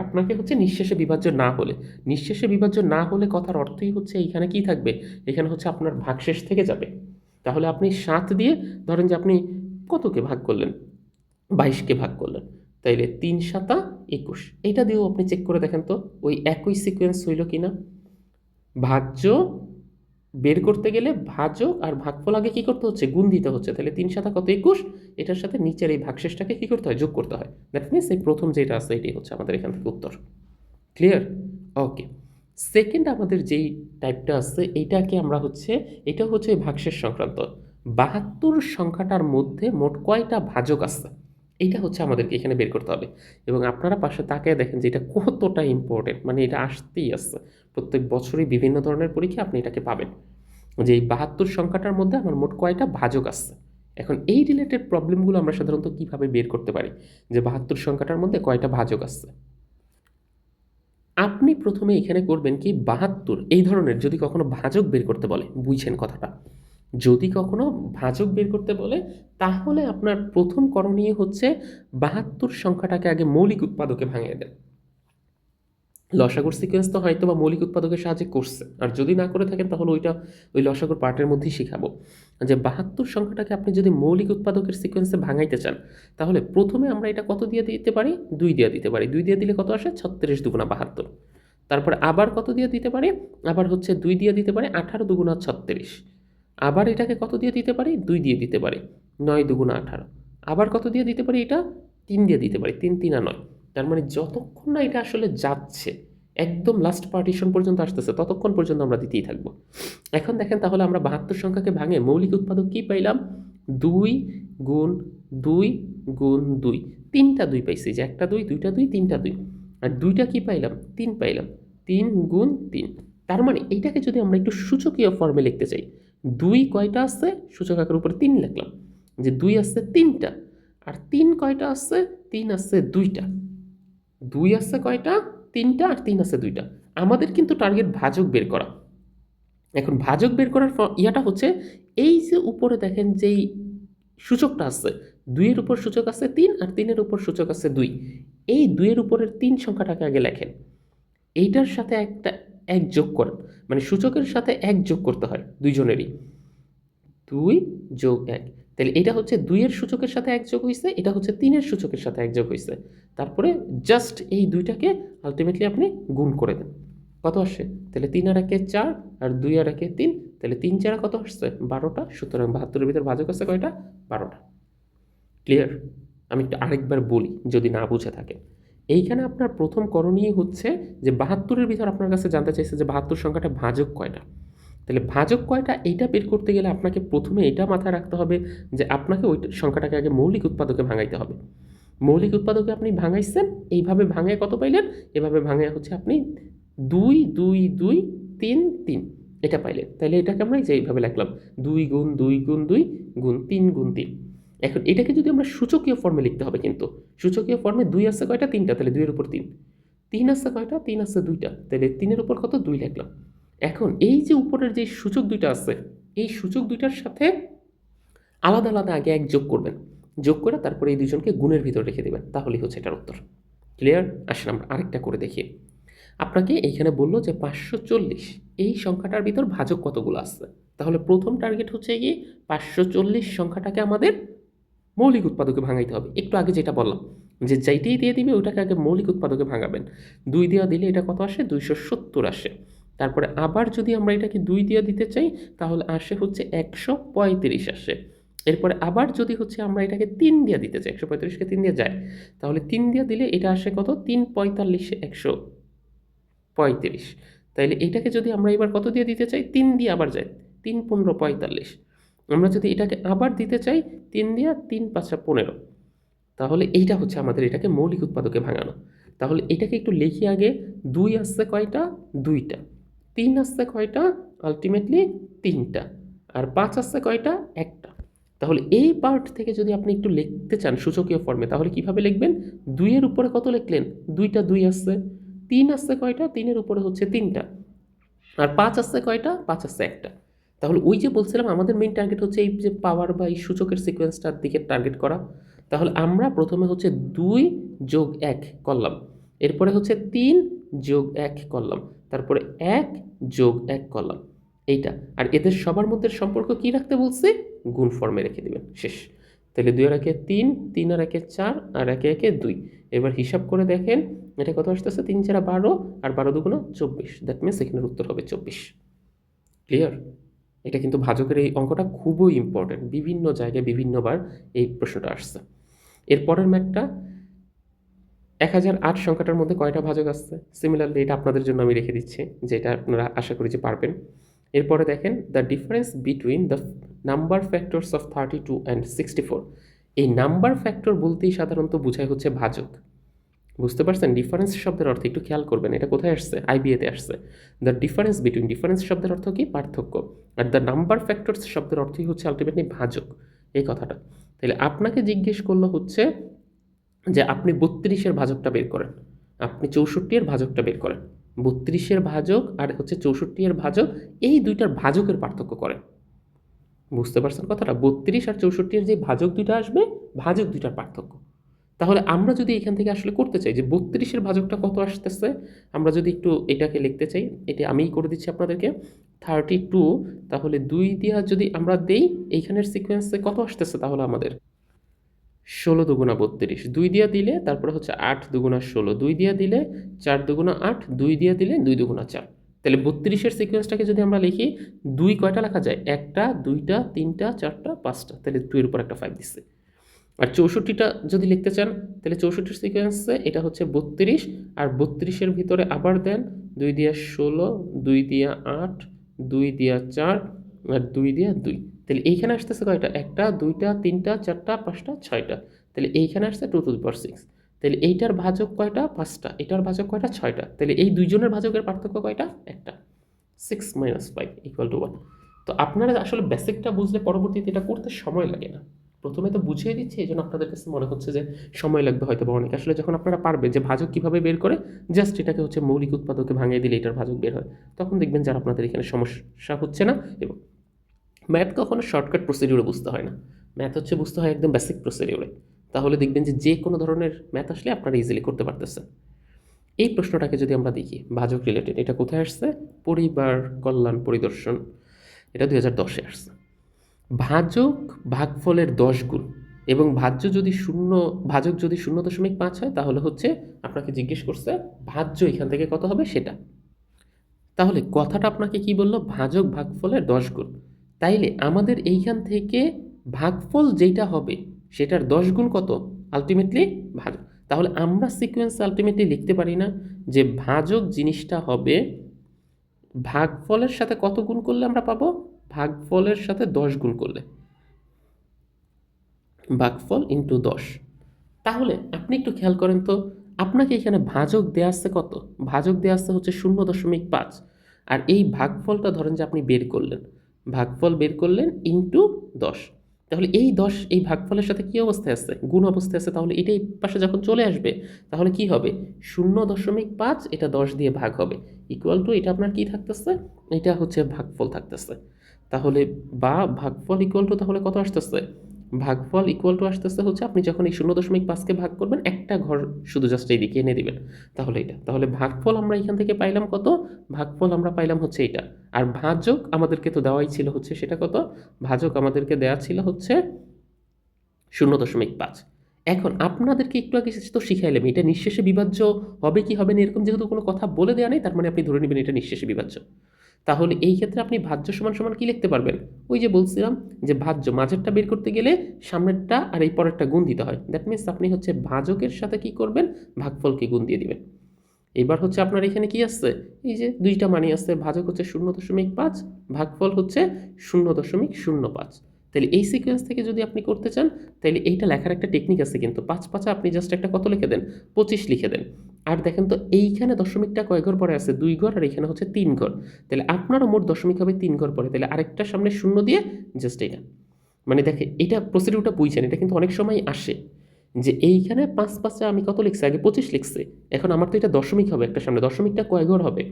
আপনাকে হচ্ছে নিঃশেষে বিভাজ্য না হলে, নিঃশেষে বিভাজ্য না হলে কথার অর্থই হচ্ছে এইখানে কি থাকবে, এখানে হচ্ছে আপনার ভাগশেষ থেকে যাবে। তাহলে আপনি 7 দিয়ে ধরেন যে আপনি কতকে ভাগ করলেন, 22কে ভাগ করলেন, তাইলে 3 7 21, এটা দিয়েও আপনি চেক করে দেখেন তো ওই একই সিকোয়েন্স হইল কিনা। ভাজ্য বের করতে গেলে ভাজক আর ভাগফল আগে কি করতে হচ্ছে, গুণ দিতে হচ্ছে, তাহলে 3 7 কত 21, এটার সাথে নিচের এই ভাগশেষটাকে কি করতে হয়, যোগ করতে হয়। দ্যাট মিনস এই প্রথম যেটা আছে এটাই হচ্ছে আমাদের এখান থেকে উত্তর। ক্লিয়ার? ওকে। সেকেন্ড আমাদের যেই টাইপটা আছে এইটাকে আমরা হচ্ছে, এটা হচ্ছে ভাগশেষ সংক্রান্ত। 72 সংখ্যাটার মধ্যে মোট কয়টা ভাজক আছে এইটা হচ্ছে আমাদেরকে এখানে বের করতে হবে। এবং আপনারা পাশে তাকায় দেখেন যে এটা কতটা ইম্পর্টেন্ট, মানে এটা আসতেই আসছে প্রত্যেক বছরই বিভিন্ন ধরনের পরীক্ষা আপনি এটাকে পাবেন, যে এই 72 সংখ্যাটার মধ্যে আমার মোট কয়টা ভাজক আছে। এখন এই রিলেটেড প্রবলেমগুলো আমরা সাধারণত কিভাবে বের করতে পারি, যে 72 সংখ্যাটার মধ্যে কয়টা ভাজক আছে। আপনি প্রথমে এখানে করবেন কি 72 এই ধরনের যদি কখনো ভাজক বের করতে বলে, বুঝছেন কথাটা, যদি কখনো ভাজক বের করতে বলে তাহলে আপনার প্রথম করণীয় হচ্ছে 72 সংখ্যাটাকে আগে মৌলিক উৎপাদকে ভাঙিয়ে দেন। লসাগুর সিকোয়েন্স তো হয়তো বা মৌলিক উৎপাদকের সাহায্যে করছে, আর যদি না করে থাকেন তাহলে ওই লসাগুর পার্টের মধ্যেই শিখাবো যে 72 সংখ্যাটাকে আপনি যদি মৌলিক উৎপাদকের সিকোয়েন্সে ভাঙাইতে চান তাহলে প্রথমে আমরা এটা কত দিয়ে দিতে পারি, 2 দিয়ে দিতে পারি। 2 দিয়ে দিলে কত আসে, 36 দুগুণা 72। তারপরে আবার কত দিয়ে দিতে পারি, আবার হচ্ছে 2 দিয়ে দিতে পারি, 18 দুগুণা 36। আবার এটাকে কত দিয়ে দিতে পারি, 2 দিয়ে দিতে পারি, 9 দুগুণা 18। আবার কত দিয়ে দিতে পারি, এটা 3 দিয়ে দিতে পারি, 3 3 9। তার মানে যতক্ষণ না এটা আসলে যাচ্ছে একদম লাস্ট পার্টিশন পর্যন্ত আসতেছে ততক্ষণ পর্যন্ত আমরা দিতেই থাকবো। এখন দেখেন তাহলে আমরা 72 সংখ্যাকে ভাঙে মৌলিক উৎপাদক কি পাইলাম, 2 গুণ 2 গুণ 2, 3টা 2 পাইছি, যে একটা 2 2টা 2 3টা 2। আর 2টা কি পাইলাম, 3 পাইলাম, 3 গুণ 3। তার মানে এইটাকে যদি আমরা একটু সূচকীয় ফর্মে লিখতে চাই, 2 কয়টা আছে, সূচক আকারের উপরে 3 লিখলাম, যে 2 আছে 3টা, আর 3 কয়টা আছে, 3 আছে 2টা। 2 আছে কয়টা, 3টা, আর 3 আছে 2টা। আমাদের কিন্তু টার্গেট ভাজক বের করা। এখন ভাজক বের করার ইয়াটা হচ্ছে এই যে উপরে দেখেন যেই সূচকটা আছে, 2 এর উপর সূচক আছে 3 আর 3 এর উপর সূচক আছে 2, এই 2 এর উপরের 3 সংখ্যাটাকে আগে লেখেন, এইটার সাথে একটা 1 যোগ করেন, মানে সূচকের সাথে 1 যোগ করতে হয় দুইজনেরই, 2 যোগ 1। তাহলে এটা হচ্ছে 2 এর সূচকের সাথে 1 যোগ হয়েছে, এটা হচ্ছে 3 এর সূচকের সাথে 1 যোগ হয়েছে। তারপরে জাস্ট এই দুইটাকে আলটিমেটলি আপনি গুণ করে দেন, কত আসে, তাহলে 3 আর 1 4 আর 2 আর 1 3, তাহলে 3 4 কত আসছে, 12টা। সুতরাং 72-এর ভিতর ভাজক আছে কয়টা, 12টা। ক্লিয়ার? আমি একটু আরেকবার বলি যদি না বুঝে থাকে। এইখানে আপনার প্রথম করণীয় হচ্ছে যে 72-এর ভিতর আপনার কাছে জানতে চাইছে যে 72 সংখ্যাটা ভাজক কয়টা। তাহলে ভাজক কয়টা এইটা বের করতে গেলে আপনাকে প্রথমে এটা মাথায় রাখতে হবে যে আপনাকে ওই সংখ্যাটাকে আগে মৌলিক উৎপাদকে ভাঙাইতে হবে। মৌলিক উৎপাদকে আপনি ভাঙাইছেন, এইভাবে ভাঙে কত পাইলেন, এভাবে ভাঙে হচ্ছে আপনি 2 2 2 3 3 এটা পাইলেন। তাহলে এটাকে আমরা যে এইভাবে লিখলাম 2 গুণ 2 গুণ 2 গুণ 3 গুণ 3। এখন এটাকে যদি আমরা সূচকীয় ফর্মে লিখতে হবে, কিন্তু সূচকীয় ফর্মে 2 আছে কয়টা, 3টা, তাহলে 2 এর উপর 3। 3 আছে কয়টা, 3 আছে 2টা, তাহলে 3 এর উপর কত, 2 লিখলাম। এখন এই যে উপরের যে সূচক দুইটা আছে, এই সূচক দুইটার সাথে আলাদা আলাদা আগে 1 যোগ করবেন, যোগ করে তারপরে এই দুইজনকে গুণের ভিতর রেখে দেবেন, তাহলেই হচ্ছে এটার উত্তর। ক্লিয়ার? আসেন আমরা আরেকটা করে দেখি। আপনাকে এইখানে বললো যে 540 এই সংখ্যাটার ভিতর ভাজক কতগুলো আছে, তাহলে প্রথম টার্গেট হচ্ছে কি 540 সংখ্যাটাকে আমাদের মৌলিক উৎপাদকে ভাঙাইতে হবে। একটু আগে যেটা বললাম যে যেইটাই দিয়ে দিবে ওইটাকে আগে মৌলিক উৎপাদকে ভাঙাবেন। 2 দেওয়া দিলে এটা কত আসে, 270 আসে। তারপরে আবার যদি আমরা এটাকে 2 দিয়ে দিতে চাই তাহলে আসে হচ্ছে 135 আসে। এরপরে আবার যদি হচ্ছে আমরা এটাকে 3 দিয়ে দিতে চাই, 135কে 3 দিয়ে যায়, তাহলে 3 দিয়ে দিলে এটা আসে কত, 3 45 135। তাইলে এটাকে যদি আমরা এবার কত দিয়ে দিতে চাই, 3 দিয়ে আবার যায়, 3 15 45। আমরা যদি এটাকে আবার দিতে চাই 3 দিয়ে, 3 5 15, তাহলে এইটা হচ্ছে আমাদের এটাকে মৌলিক উৎপাদকে ভাঙানো। তাহলে এটাকে একটু লিখি আগে, 2 আসছে কয়টা, 2টা, 3 আসছে কয়টা, আলটিমেটলি 3টা, আর 5 আসছে কয়টা, একটা। তাহলে এই পার্ট থেকে যদি আপনি একটু লিখতে চান সূচকীয় ফর্মে তাহলে কিভাবে লিখবেন, 2 এর উপরে কত লিখলেন, 2টা 2 আসছে, 3 আসছে কয়টা, 3 এর উপরে হচ্ছে 3টা, আর 5 আসছে কয়টা, 5 আসছে একটা। তাহলে ওই যে বলছিলাম আমাদের মেইন টার্গেট হচ্ছে এই যে পাওয়ার বা এই সূচকের সিকোয়েন্সটার দিকে টার্গেট করা। তাহলে আমরা প্রথমে হচ্ছে 2 যোগ 1 করলাম, এরপরে হচ্ছে 3 যোগ 1 করলাম, তারপরে 1 যোগ 1 করলাম, এইটা। আর এদের সবার মধ্যে সম্পর্ক কি রাখতে বলছে, গুণ ফর্মে রেখে দিবেন, শেষ। তাহলে 2 আর 1 3, 3 আর 1 4, আর 1 1 2। এবার হিসাব করে দেখেন এটা কত আসতেছে, 3 4 12, আর 12 2 24। দ্যাট মিনস এখানের উত্তর হবে 24। ক্লিয়ার? এটা কিন্তু ভাজকের এই অঙ্কটা খুবই ইম্পর্টেন্ট, বিভিন্ন জায়গায় বিভিন্নবার এই প্রশ্নটা আসছে। এরপরের ম্যাথটা 1008 সংখ্যাটার মধ্যে কয়টা ভাজক আসছে, সিমিলারলি এটা আপনাদের জন্য আমি রেখে দিচ্ছি, যেটা আপনারা আশা করি যে পারবেন। এরপরে দেখেন the difference between the number factors of 32 and 64। এই নাম্বার ফ্যাক্টর বলতেই সাধারণত বোঝায় হচ্ছে ভাজক। বুঝতে পারছেন ডিফারেন্স শব্দের অর্থ, একটু খেয়াল করবেন এটা কোথায় আসছে, আইবিএতে আসছে। দ্য ডিফারেন্স বিটুইন, ডিফারেন্স শব্দের অর্থ কি, পার্থক্য, আর দ্য নাম্বার ফ্যাক্টরস শব্দের অর্থই হচ্ছে আলটিমেটলি ভাজক, এই কথাটা। তাহলে আপনাকে জিজ্ঞেস করলো হচ্ছে যে আপনি 32-এর ভাজকটা বের করেন, আপনি 64 এর ভাজকটা বের করেন, 32-এর ভাজক আর হচ্ছে 64 এর ভাজক, এই দুইটার ভাজকের পার্থক্য করেন। বুঝতে পারছেন কথাটা? 32 আর 64 এর যে ভাজক দুইটা আসবে, ভাজক দুইটার পার্থক্য। তাহলে আমরা যদি এখান থেকে আসলে করতে চাই যে 32-এর ভাজকটা কত আসতেছে, আমরা যদি একটু এটাকে লিখতে চাই, এটা আমিই করে দিচ্ছি আপনাদেরকে, 32, তাহলে 2 দিয়া যদি আমরা দেই, এইখানের সিকোয়েন্সে কত আসতেছে তাহলে আমাদের 16 দুগুণা 32, 2 দিয়া দিলে তারপরে হচ্ছে 8 দুগুণা 16, 2 দিয়া দিলে 4 দুগুণা 8, 2 দিয়া দিলে 2 দুগুণা 4। তাহলে 32-এর সিকোয়েন্সটাকে যদি আমরা লিখি, 2 কয়টা লেখা যায়? একটা, দুইটা, তিনটা, চারটা, পাঁচটা, তাহলে 2 এর উপর একটা 5 দিচ্ছে। আর 64টা যদি লিখতে চান, তাহলে 64-এর সিকোয়েন্সে এটা হচ্ছে 32, আর 32-এর ভিতরে আবার দেন 2 দিয়া 16, 2 দিয়া 8, 2 দিয়া 4, আর 2 দিয়া 2। তাহলে এইখানে আসতেছে কয়টা? একটা, দুইটা, তিনটা, চারটা, পাঁচটা, ছয়টা। তাহলে এইখানে আসছে 2 টু দি পাওয়ার 6। তাহলে এইটার ভাজক কয়টা? 5টা। এটার ভাজক কয়টা? 6টা। তাহলে এই দুইজনের ভাজকের পার্থক্য কয়টা? একটা। 6 মাইনাস 5 ইকুয়াল টু 1। তো আপনারা আসলে বেসিকটা বুঝলে পরবর্তীতে এটা করতে সময় লাগে না। প্রথমে তো বুঝিয়ে দিচ্ছি, এই জন্য আপনাদের কাছে মনে হচ্ছে যে সময় লাগবে হয়তো বা অনেক। আসলে যখন আপনারা পারবেন যে ভাজক কীভাবে বের করে, জাস্ট এটাকে হচ্ছে মৌলিক উৎপাদকে ভাঙিয়ে দিলে এটার ভাজক বের হয়, তখন দেখবেন যে আর আপনাদের এখানে সমস্যা হচ্ছে না। এবং ম্যাথ কখনো শর্টকাট প্রসিডিউরে বুঝতে হয় না, ম্যাথ হচ্ছে বুঝতে হয় একদম বেসিক প্রসিডিউরে। তাহলে দেখবেন যে যে কোনো ধরনের ম্যাথ আসলে আপনারা ইজিলি করতে পারতেছেন। এই প্রশ্নটাকে যদি আমরা দেখি, ভাজক রিলেটেড, এটা কোথায় আসছে? পরিবার কল্যাণ পরিদর্শন, এটা 2010-এ আসছে। ভাজক ভাগফলের 10 গুণ, এবং ভাজক যদি 0.5 হয়, তাহলে হচ্ছে আপনাকে জিজ্ঞেস করছে ভাজ্য এখান থেকে কত হবে সেটা। তাহলে কথাটা আপনাকে কি বললো? ভাজক ভাগফলের 10 গুণ। তাইলে আমাদের এইখান থেকে ভাগফল যেটা হবে সেটার 10 গুণ কত? আলটিমেটলি ভাজক। তাহলে আমরা সিকোয়েন্স আলটিমেটলি লিখতে পারি না যে ভাজক জিনিসটা হবে ভাগফলের সাথে কত গুণ করলে আমরা পাবো? ভাগফলের সাথে 10 গুণ করলে, ভাগফল ইন্টু 10। তাহলে আপনি একটু খেয়াল করেন তো, আপনাকে এখানে ভাজক দেওয়া আসছে কত? ভাজক দেওয়া আসছে হচ্ছে 0.5। আর এই ভাগফলটা ধরেন যে আপনি বের করলেন, ভাগফল বের করলেন ইন্টু 10। তাহলে এই 10 এই ভাগফলের সাথে কি অবস্থায় আছে? গুণ অবস্থায় আছে। তাহলে এটাই পাশে যখন চলে আসবে, তাহলে কি হবে? 0.5 এটা 10 দিয়ে ভাগ হবে, ইকুয়াল টু এটা আপনার কি থাকতেছে? এটা হচ্ছে ভাগফল থাকতেছে। তাহলে বা ভাগফল ইকুয়াল টু তাহলে কত আসতেছে? ভাগফল ইকুয়াল টু আসতেছে হচ্ছে, আপনি যখন এই 0.5কে ভাগ করবেন, একটা ঘর শুধু জাস্ট এই দিকে এনে দিবেন, তাহলে এটা। তাহলে ভাগফল আমরা এখান থেকে পাইলাম কত? ভাগফল আমরা পাইলাম হচ্ছে এটা। আর ভাজক আমাদেরকে তো দেওয়াই ছিল হচ্ছে সেটা কত? ভাজক আমাদেরকে দেওয়া ছিল হচ্ছে 0.5। এখন আপনাদেরকে একটু আগে তো শিখাইলাম এটা নিঃশেষে বিভাজ্য হবে কি হবে না, এরকম যেহেতু কোনো কথা বলে দেওয়া নেই, তার মানে আপনি ধরে নেবেন এটা নিঃশেষে বিভাজ্য। তাহলে এই ক্ষেত্রে আপনি ভাজ্য সমান সমান কি লিখতে পারবেন? ওই যে বলছিলাম যে ভাজ্য মাঝেরটা বের করতে গেলে সামনেরটা আর এই পরেরটা গুণ দিতে হয়। দ্যাট মিনস আপনি হচ্ছে ভাজকের সাথে কি করবেন? ভাগফলকে গুণ দিয়ে দিবেন। এবার হচ্ছে আপনার এখানে কি আসছে? এই যে দুইটা মানই আছে, ভাজক হচ্ছে 0.5, ভাগফল হচ্ছে 0.05। তাহলে এই সিকোয়েন্স থেকে যদি আপনি করতে চান, তাহলে এইটা লেখার একটা টেকনিক আছে কিন্তু, 5 আপনি জাস্ট একটা কত লিখে দেন? 25 লিখে দেন। আর দেখেন তো এইখানে দশমিকটা কয় ঘর পরে আছে? 2 ঘর, আর এখানে হচ্ছে 3 ঘর। তাহলে আপনারও মোট দশমিক হবে 3 ঘর পরে। তাহলে আরেকটা সামনে শূন্য দিয়ে জাস্ট এটা, মানে দেখে এটা প্রসিডিউরটা বুঝছেন, এটা কিন্তু অনেক সময় আসে যে এইখানে 5 আমি কত লিখছি? আগে 25 লিখছি। এখন আমার তো এটা দশমিক হবে একটা সামনে, দশমিকটা কয় ঘর হবে?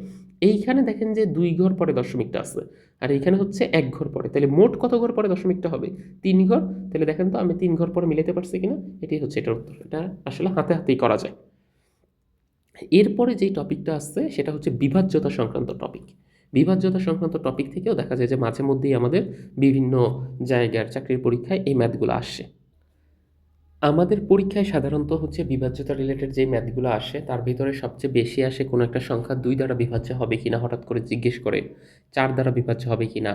এইখানে দেখেন যে 2 ঘর পরে দশমিকটা আছে, আর এইখানে হচ্ছে 1 ঘর পরে। তাহলে মোট কত ঘর পরে দশমিকটা হবে? 3 ঘর। তাহলে দেখেন তো আমি 3 ঘর পরে মিলাতে পারছি কিনা? এটাই হচ্ছে এটার উত্তর। এটা আসলে হাতে হাতেই করা যায়। এরপরে যেই টপিকটা আসছে সেটা হচ্ছে বিভাজ্যতা সংক্রান্ত টপিক। বিভাজ্যতা সংক্রান্ত টপিক থেকেও দেখা যায় যে মাঝে মধ্যেই আমাদের বিভিন্ন জায়গার চাকরির পরীক্ষায় এই ম্যাথগুলো আসে। আমাদের পরীক্ষায় সাধারণত হচ্ছে বিভাজ্যতা রিলেটেড যে ম্যাথগুলো আসে তার ভিতরে সবচেয়ে বেশি আসে কোনো একটা সংখ্যা 2 দ্বারা বিভাজ্য হবে কিনা হঠাৎ করে জিজ্ঞেস করে, 4 দ্বারা বিভাজ্য হবে কিনা,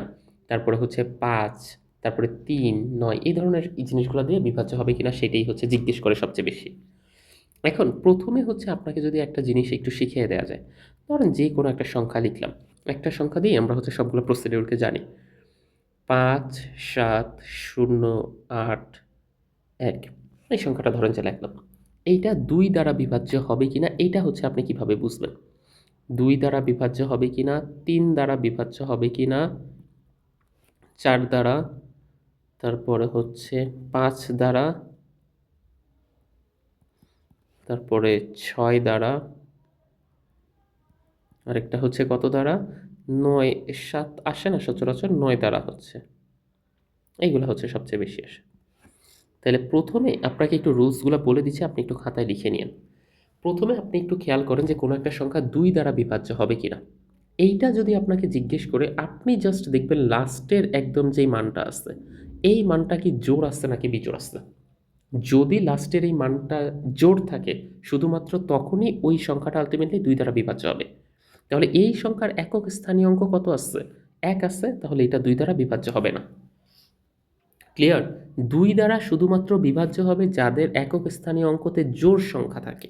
তারপরে হচ্ছে 5, তারপরে 3, 9, এই ধরনের জিনিসগুলো দিয়ে বিভাজ্য হবে কিনা সেটাই হচ্ছে জিজ্ঞেস করে সবচেয়ে বেশি। এখন প্রথমে হচ্ছে আপনাকে যদি একটা জিনিস একটু শিখিয়ে দেওয়া যায়, ধরেন যে কোনো একটা সংখ্যা লিখলাম, একটা সংখ্যা দিয়ে আমরা হচ্ছে সবগুলো প্রসিডিউরকে জানি, 5, 7, 0, 8, 1, এই সংখ্যাটা ধরেন যে লিখলাম। এইটা 2 দ্বারা বিভাজ্য হবে কিনা এইটা হচ্ছে আপনি কিভাবে বুঝবেন? 2 দ্বারা বিভাজ্য হবে কিনা, 3 দ্বারা বিভাজ্য হবে কিনা, 4 দ্বারা, তারপরে হচ্ছে 5 দ্বারা, তারপরে 6 দ্বারা, আরেকটা হচ্ছে কত দ্বারা, 9, 7 আসে না সচরাচর, 9 দ্বারা হচ্ছে, এইগুলো হচ্ছে সবচেয়ে বেশি আসে। তাহলে প্রথমে আপনাকে একটু রুলসগুলো বলে দিচ্ছি, আপনি একটু খাতায় লিখে নিন। প্রথমে আপনি একটু খেয়াল করেন যে কোনো একটা সংখ্যা 2 দ্বারা বিভাজ্য হবে কিনা। এইটা যদি আপনাকে জিজ্ঞেস করে, আপনি জাস্ট দেখবেন লাস্টের একদম যেই মানটা আছে, এই মানটা কি জোড় আসছে নাকি বিজোড় আসছে। যদি লাস্টের এই মানটা জোড় থাকে, শুধুমাত্র তখনই ওই সংখ্যাটা আলটিমেটলি 2 দ্বারা বিভাজ্য হবে। তাহলে এই সংখ্যার একক স্থানীয় অঙ্ক কত আসছে, 1 আছে, তাহলে এটা 2 দ্বারা বিভাজ্য হবে না। ক্লিয়ার? 2 দ্বারা শুধুমাত্র বিভাজ্য হবে যাদের একক স্থানীয় অঙ্কতে জোড় সংখ্যা থাকে।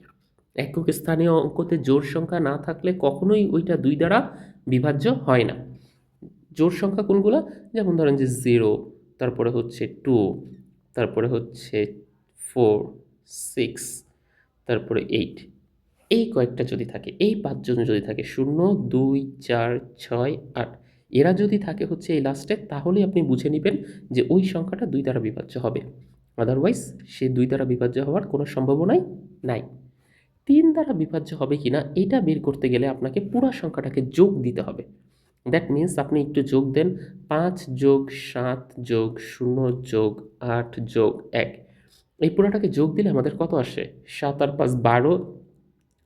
একক স্থানীয় অঙ্কতে জোড় সংখ্যা না থাকলে কখনোই ওইটা 2 দ্বারা বিভাজ্য হয় না। জোড় সংখ্যা কোনগুলো? যেমন ধরেন যে 0, তারপরে হচ্ছে 2, তারপরে হচ্ছে 4, 6, তারপরে 8, এই কয়েকটা যদি থাকে, এই 5 জন যদি থাকে, 0, 2, 4, 6, 8, এরা যদি থাকে হচ্ছে এই লাস্টে, তাহলেই আপনি বুঝে নেবেন যে ওই সংখ্যাটা 2 দ্বারা বিভাজ্য হবে। আদারওয়াইজ সে 2 দ্বারা বিভাজ্য হওয়ার কোনো সম্ভাবনাই নাই। 3 দ্বারা বিভাজ্য হবে কিনা এটা বের করতে গেলে আপনাকে পুরো সংখ্যাটাকে যোগ দিতে হবে। দ্যাট মিন্স আপনি একটু যোগ দেন, 5 যোগ 7 যোগ 0 যোগ 8 যোগ 1, এই পুরোটাকে যোগ দিলে আমাদের কত আসে? 7 আর 5 12,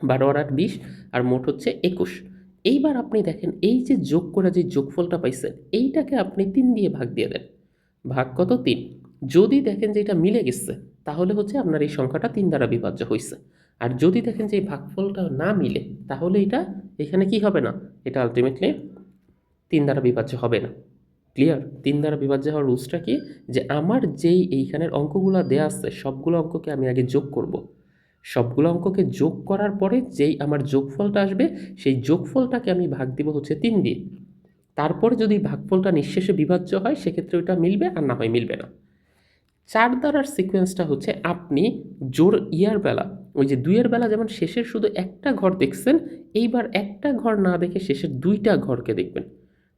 12 আর 8 20, আর মোট হচ্ছে 21। এইবার আপনি দেখেন এই যে যোগ করে যে যোগফলটা পাইছেন, এইটাকে আপনি 3 দিয়ে ভাগ দিয়ে দেন। ভাগ কত? 3। যদি দেখেন যে এটা মিলে গেছে, তাহলে হচ্ছে আপনার এই সংখ্যাটা 3 দ্বারা বিভাজ্য হয়েছে। আর যদি দেখেন যে এই ভাগফলটা না মিলে, তাহলে এটা এখানে কি হবে না, এটা আলটিমেটলি 3 দ্বারা বিভাজ্য হবে না। ক্লিয়ার? 3 দ্বারা বিভাজ্য হওয়ার রুলসটা কি, যে আমার যেই এইখানের অঙ্কগুলো দেয়া আছে সবগুলো অঙ্ককে আমি আগে যোগ করব। সবগুলো অঙ্ককে যোগ করার পরে যেই আমার যোগফলটা আসবে, সেই যোগফলটাকে আমি ভাগ দিব হচ্ছে 3 দিয়ে। তারপরে যদি ভাগফলটা নিঃশেষে বিভাজ্য হয়, সেক্ষেত্রে ওইটা মিলবে, আর না হয় মিলবে না। 4 দ্বারার সিকোয়েন্সটা হচ্ছে, আপনি জোর ইয়ার বেলা, ওই যে 2 এর বেলা যেমন শেষের শুধু একটা ঘর দেখছেন, এইবার একটা ঘর না দেখে শেষের 2টা ঘরকে দেখবেন।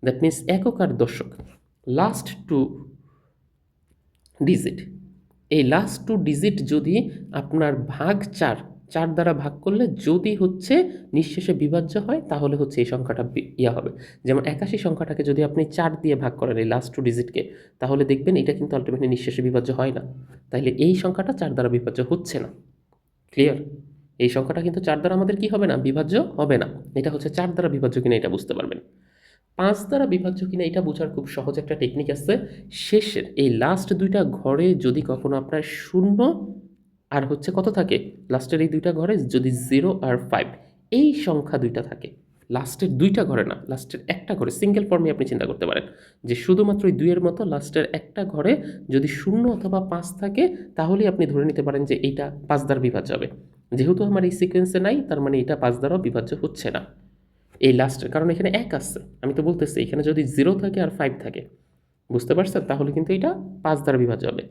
দ্যাট মিন্স একক আর দশক, লাস্ট 2 ডিজিট। এই লাস্ট 2 ডিজিট যদি আপনার ভাগ 4, 4 দ্বারা ভাগ করলে যদি হচ্ছে নিঃশেষে বিভাজ্য হয়, তাহলে হচ্ছে এই সংখ্যাটা ইয়া হবে। যেমন 81 সংখ্যাটাকে যদি আপনি 4 দিয়ে ভাগ করেন এই লাস্ট 2 ডিজিটকে, তাহলে দেখবেন এটা কিন্তু আলটিমেটলি নিঃশেষে বিভাজ্য হয় না। তাইলে এই সংখ্যাটা 4 দ্বারা বিভাজ্য হচ্ছে না। ক্লিয়ার? এই সংখ্যাটা কিন্তু 4 দ্বারা আমাদের কি হবে না, বিভাজ্য হবে না। এটা হচ্ছে 4 দ্বারা বিভাজ্য কিনা এটা বুঝতে পারবেন। 5 দ্বারা বিভাজ্য কিনা এটা বোঝার খুব সহজ একটা টেকনিক আছে। শেষের এই লাস্ট 2টা ঘরে যদি কখনো আপনার 0 আর হচ্ছে কত থাকে, লাস্টের এই 2টা ঘরে যদি 0 আর 5, এই সংখ্যা 2টা থাকে, লাস্টের 2টা ঘরে না, লাস্টের একটা ঘরে, সিঙ্গেল ফর্মে আপনি চিন্তা করতে পারেন যে শুধুমাত্র ওই 2 এর মতো লাস্টের একটা ঘরে যদি 0 অথবা 5 থাকে, তাহলেই আপনি ধরে নিতে পারেন যে এইটা 5 দ্বারা বিভাজ্য হবে। যেহেতু আমার এই সিকোয়েন্সে নাই, তার মানে এটা 5 দ্বারাও বিভাজ্য হচ্ছে না এই লাস্টের, কারণ এখানে 1 আসছে। আমি তো বলতেছি এখানে যদি 0 থাকে আর 5 থাকে, বুঝতে পারছেন, তাহলে কিন্তু এটা 5 দ্বারা বিভাজ্য হবে।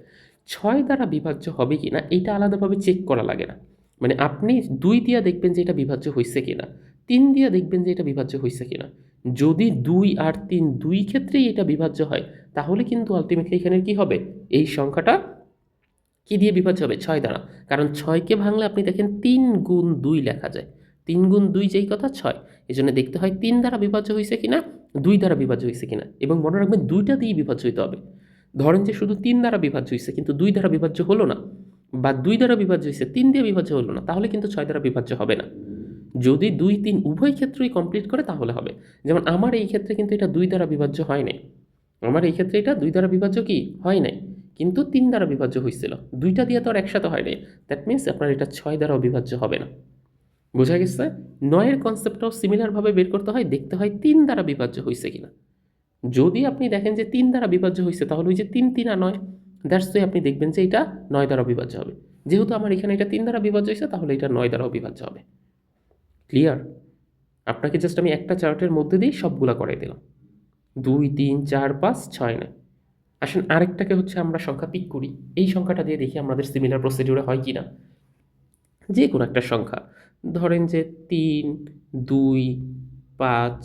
6 দ্বারা বিভাজ্য হবে কি না এইটা আলাদাভাবে চেক করা লাগে না। মানে আপনি 2 দিয়া দেখবেন যে এটা বিভাজ্য হয়েছে কিনা, 3 দিয়া দেখবেন যে এটা বিভাজ্য হয়েছে কিনা। যদি 2 আর 3 দুই ক্ষেত্রেই এটা বিভাজ্য হয়, তাহলে কিন্তু আলটিমেটলি এখানে কি হবে, এই সংখ্যাটা কি দিয়ে বিভাজ্য হবে, 6 দ্বারা। কারণ 6কে ভাঙলে আপনি দেখেন 3 গুণ 2 লেখা যায়, 3 গুণ 2 যেই কথা 6, এই জন্য দেখতে হয় 3 দ্বারা বিভাজ্য হয়েছে কিনা, 2 দ্বারা বিভাজ্য হয়েছে কিনা। এবং মনে রাখবেন 2টা দিয়েই বিভাজ্য হইতে হবে। ধরেন যে শুধু 3 দ্বারা বিভাজ্য হয়েছে কিন্তু 2 দ্বারা বিভাজ্য হলো না, বা 2 দ্বারা বিভাজ্য হয়েছে 3 দিয়ে বিভাজ্য হলো না, তাহলে কিন্তু 6 দ্বারা বিভাজ্য হবে না। যদি 2 3 উভয় ক্ষেত্রেই কমপ্লিট করে তাহলে হবে। যেমন আমার এই ক্ষেত্রে কিন্তু এটা 2 দ্বারা বিভাজ্য হয় নাই, আমার এই ক্ষেত্রে এটা 2 দ্বারা বিভাজ্য কি হয় নাই, কিন্তু 3 দ্বারা বিভাজ্য হয়েছিল। 2টা দিয়ে তো আর একসাথে হয় নাই, দ্যাট মিন্স আপনার এটা 6 দ্বারাও বিভাজ্য হবে না। বোঝা গেছে? 9 এর কনসেপ্টটাও সিমিলারভাবে বের করতে হয়, দেখতে হয় 3 দ্বারা বিভাজ্য হয়েছে কিনা। যদি আপনি দেখেন যে 3 দ্বারা বিভাজ্য হয়েছে, তাহলে ওই যে 3 3 আর 9, দ্যাটস ওয়ে আপনি দেখবেন যে এটা 9 দ্বারা বিভাজ্য হবে। যেহেতু আমার এখানে এটা 3 দ্বারা বিভাজ্য হয়েছে, তাহলে এটা 9 দ্বারাও বিভাজ্য হবে। ক্লিয়ার? আপনাকে জাস্ট আমি একটা চার্টের মধ্যে দিয়ে সবগুলা করাই দিলাম। 2 3 4 5 6 9। আসেন আরেকটাকে হচ্ছে আমরা সংখ্যা পিক করি, এই সংখ্যাটা দিয়ে দেখি আমাদের সিমিলার প্রসিডিউরে হয় কি না। যে কোনো একটা সংখ্যা ধরেন যে 3 2 5,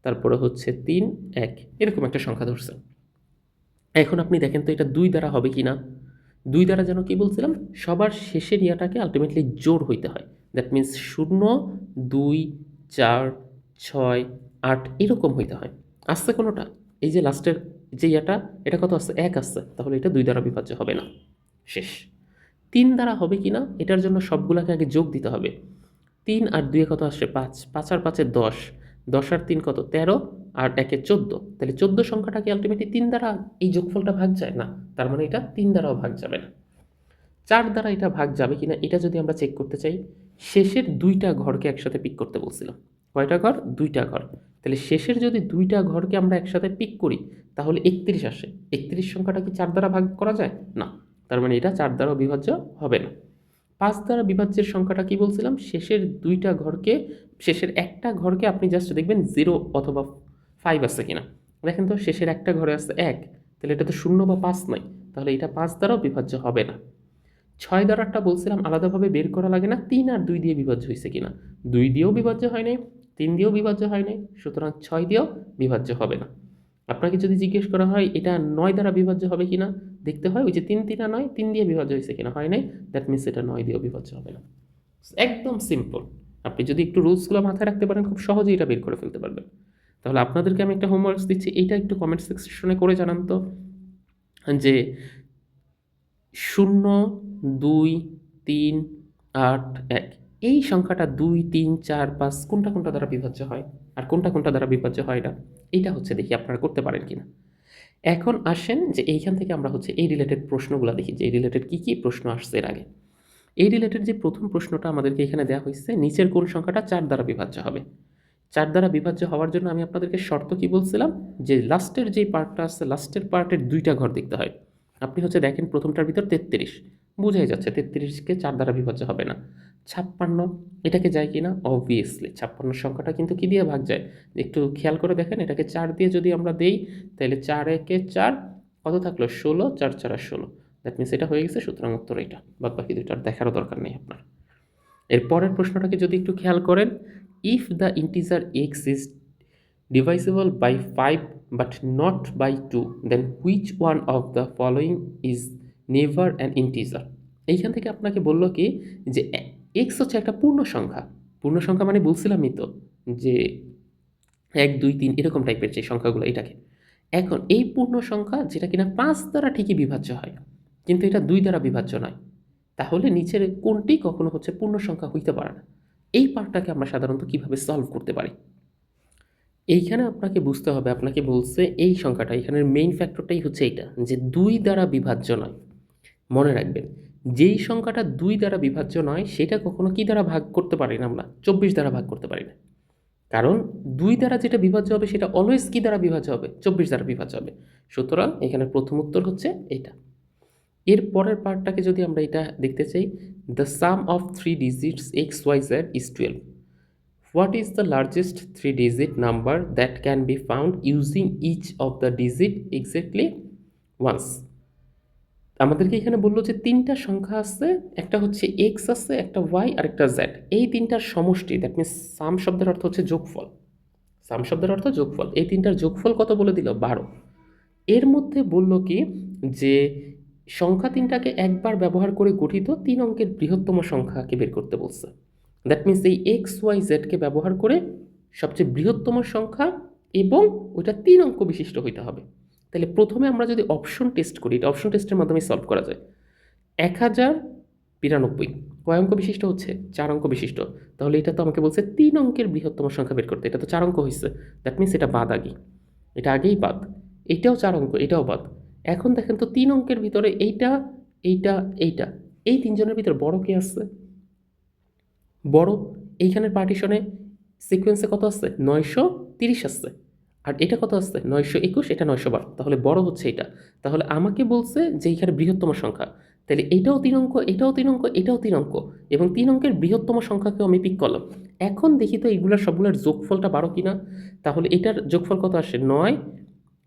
তারপরে হচ্ছে 3 1, এরকম একটা সংখ্যা ধরছেন। এখন আপনি দেখেন তো এটা 2 দ্বারা হবে কি না। 2 দ্বারা যেন কি বলছিলাম, সবার শেষের ইয়াটাকে আলটিমেটলি জোড় হইতে হয়। দ্যাট মিন্স 0 2 4 6, 8 এরকম হইতে হয়। আসছে কোনোটা? এই যে লাস্টের যে এটা কত আসছে? 1 আসছে, তাহলে এটা 2 দ্বারা বিভাজ্য হবে না। শেষ। 3 দ্বারা হবে কিনা এটার জন্য সবগুলাকে আগে যোগ দিতে হবে। 3 আর 2 কত আসছে? 5, 5 আর 5 10, 10 আর 3 কত? 13, আর 1 14, তাহলে 14 সংখ্যাটা কি আলটিমেটলি 3 দ্বারা এই যোগফলটা ভাগ যায় না? তার মানে এটা 3 দ্বারাও ভাগ যাবে না। 4 দ্বারা এটা ভাগ যাবে কিনা এটা যদি আমরা চেক করতে চাই, শেষের 2টা ঘরকে একসাথে পিক করতে বলছিলাম। কয়টা ঘর? 2টা ঘর। তাহলে শেষের যদি 2টা ঘরকে আমরা একসাথে পিক করি তাহলে 31 আসে। 31 সংখ্যাটা কি 4 দ্বারা ভাগ করা যায়? না। তার মানে এটা 4 দ্বারাও বিভাজ্য হবে না। 5 দ্বারা বিভাজ্যের সংখ্যাটা কি বলছিলাম? শেষের 2টা ঘরকে, শেষের একটা ঘরকে আপনি জাস্ট দেখবেন 0 অথবা 5 আছে কিনা। দেখেন তো শেষের একটা ঘরে আছে 1, তাহলে এটা তো 0 বা 5 নাই, তাহলে এটা 5 দ্বারাও বিভাজ্য হবে না। 6 দ্বারাটা বলছিলাম আলাদাভাবে বের করা লাগে না, 3 আর 2 দিয়ে বিভাজ্য হয়েছে কিনা। 2 দিয়েও বিভাজ্য হয় নাই, 3 দিয়েও বিভাজ্য হয় নাই, সুতরাং 6 দিয়েও বিভাজ্য হবে না। আপনাকে যদি জিজ্ঞেস করা হয় এটা 9 দ্বারা বিভাজ্য হবে কিনা, দেখতে হয় ওই যে 3 3 9, 3 দিয়ে বিভাজ্য হয়েছে কিনা, হয় নাই, দ্যাট মিনস এটা 9 দিয়েও বিভাজ্য হবে না। একদম সিম্পল। আপনি যদি একটু রুলসগুলো মাথায় রাখতে পারেন খুব সহজেই এটা বের করে ফেলতে পারবেন। তাহলে আপনাদেরকে আমি একটা হোমওয়ার্কস দিচ্ছি, এইটা একটু কমেন্ট সেকশনে করে জানান তো যে 0 2 3 8 1 এই সংখ্যাটা 2 3 4 5 কোনটা কোনটা দ্বারা বিভাজ্য হয় আর কোনটা কোনটা দ্বারা বিভাজ্য হয় না, এইটা হচ্ছে দেখি আপনারা করতে পারেন কিনা। এখন আসেন যে এইখান থেকে আমরা হচ্ছে এই রিলেটেড প্রশ্নগুলো দেখি যে এই রিলেটেড কী কী প্রশ্ন আসছে এর আগে। এই রিলেটেড যে প্রথম প্রশ্নটা আমাদেরকে এখানে দেওয়া হয়েছে, নিচের কোন সংখ্যাটা 4 দ্বারা বিভাজ্য হবে। 4 দ্বারা বিভাজ্য হওয়ার জন্য আমি আপনাদেরকে শর্ত কি বলছিলাম, যে লাস্টের যেই পার্টটা আছে লাস্টের পার্টের 2টা ঘর দেখতে হয়। আপনি হচ্ছে দেখেন প্রথমটার ভিতর 33, বুঝাই যাচ্ছে 33কে 4 দ্বারা বিভাজ্য হবে না। 56 এটাকে যায় কিনা? অবভিয়াসলি 56 সংখ্যাটা কিন্তু কি দিয়ে ভাগ যায়, একটু খেয়াল করে দেখেন, এটাকে 4 দিয়ে যদি আমরা দেই তাহলে 4 একে 4, কত থাকলো? 16, 4 4 আর 16, দ্যাট মিনস এটা হয়ে গেছে, সুতরাং উত্তর এটা। বাদ বাকি দুইটা আর দেখারও দরকার নেই আপনার। এর পরের প্রশ্নটাকে যদি একটু খেয়াল করেন, if the integer x is divisible by 5 but not by 2 then which one of the following is never an integer. এইখান থেকে আপনাকে বললো কি যে এক্স হচ্ছে একটা পূর্ণ সংখ্যা। পূর্ণ সংখ্যা মানে বলছিলামই তো যে 1 2 3 এরকম টাইপের যে সংখ্যাগুলো এটাকে। এখন এই পূর্ণ সংখ্যা যেটা কিনা 5 দ্বারা ঠিকই বিভাজ্য হয় কিন্তু এটা 2 দ্বারা বিভাজ্য নয়, তাহলে নিচের কোনটি কখনো হচ্ছে পূর্ণ সংখ্যা হইতে পারে না। এই পার্টটাকে আমরা সাধারণত কিভাবে সলভ করতে পারি, এইখানে আপনাকে বুঝতে হবে। আপনাকে বলছে এই সংখ্যাটা, এখানের মেইন ফ্যাক্টরটাই হচ্ছে এইটা যে 2 দ্বারা বিভাজ্য নয়। মনে রাখবেন যেই সংখ্যাটা 2 দ্বারা বিভাজ্য নয় সেটা কখনো কি দ্বারা ভাগ করতে পারি না, আমরা 24 দ্বারা ভাগ করতে পারি না। কারণ 2 দ্বারা যেটা বিভাজ্য হবে সেটা অলওয়েজ কি দ্বারা বিভাজ্য হবে? 24 দ্বারা বিভাজ্য হবে। সুতরাং এখানে প্রথম উত্তর হচ্ছে এটা। এর পরের পার্টটাকে যদি আমরা এটা দেখতে চাই, the sum of 3 digits X Y Z is 12. What is the largest 3 digit number that can be found using each of the digit exactly once. আমাদেরকে এখানে বললো যে 3টা সংখ্যা আছে, একটা হচ্ছে এক্স আছে, একটা ওয়াই আর একটা জেড, এই 3টার সমষ্টি, দ্যাট মিনস সাম শব্দের অর্থ হচ্ছে যোগফল। সাম শব্দের অর্থ যোগফল, এই 3টার যোগফল কত বলে দিল? 12। এর মধ্যে বলল কি যে সংখ্যা 3টাকে একবার ব্যবহার করে গঠিত 3 অঙ্কের বৃহত্তম সংখ্যাকে বের করতে বলছে। দ্যাট মিনস এই এক্স ওয়াই জেডকে ব্যবহার করে সবচেয়ে বৃহত্তম সংখ্যা এবং ওইটা 3 অঙ্ক বিশিষ্ট হইতে হবে। তাহলে প্রথমে আমরা যদি অপশন টেস্ট করি, এটা অপশন টেস্টের মাধ্যমে সলভ করা যায়। 1092 কয় অঙ্ক বিশিষ্ট হচ্ছে? 4 অঙ্ক বিশিষ্ট। তাহলে এটা তো আমাকে বলছে 3 অঙ্কের বৃহত্তম সংখ্যা বের করতে, এটা তো 4 অঙ্ক হয়েছে, দ্যাট মিনস এটা বাদ আগে, এটা আগেই বাদ। এইটাও 4 অঙ্ক, এটাও বাদ। এখন দেখেন তো 3 অঙ্কের ভিতরে এইটা এইটা এইটা, এই 3 জনের ভিতরে বড় কে আসছে? বড় এইখানের পার্টিশনে সিকোয়েন্সে কত আসছে? 930 আসছে। আর এটা কত আসছে? 921, এটা 912, তাহলে বড় হচ্ছে এটা। তাহলে আমাকে বলছে যে এইখানে বৃহত্তম সংখ্যা, তাহলে এটাও 3 অঙ্ক, এটাও 3 অঙ্ক, এটাও 3 অঙ্ক এবং 3 অঙ্কের বৃহত্তম সংখ্যাকেও আমি পিক করলাম। এখন দেখি তো এইগুলোর সবগুলোর যোগফলটা 12 কিনা। তাহলে এটার যোগফল কত আসে? 9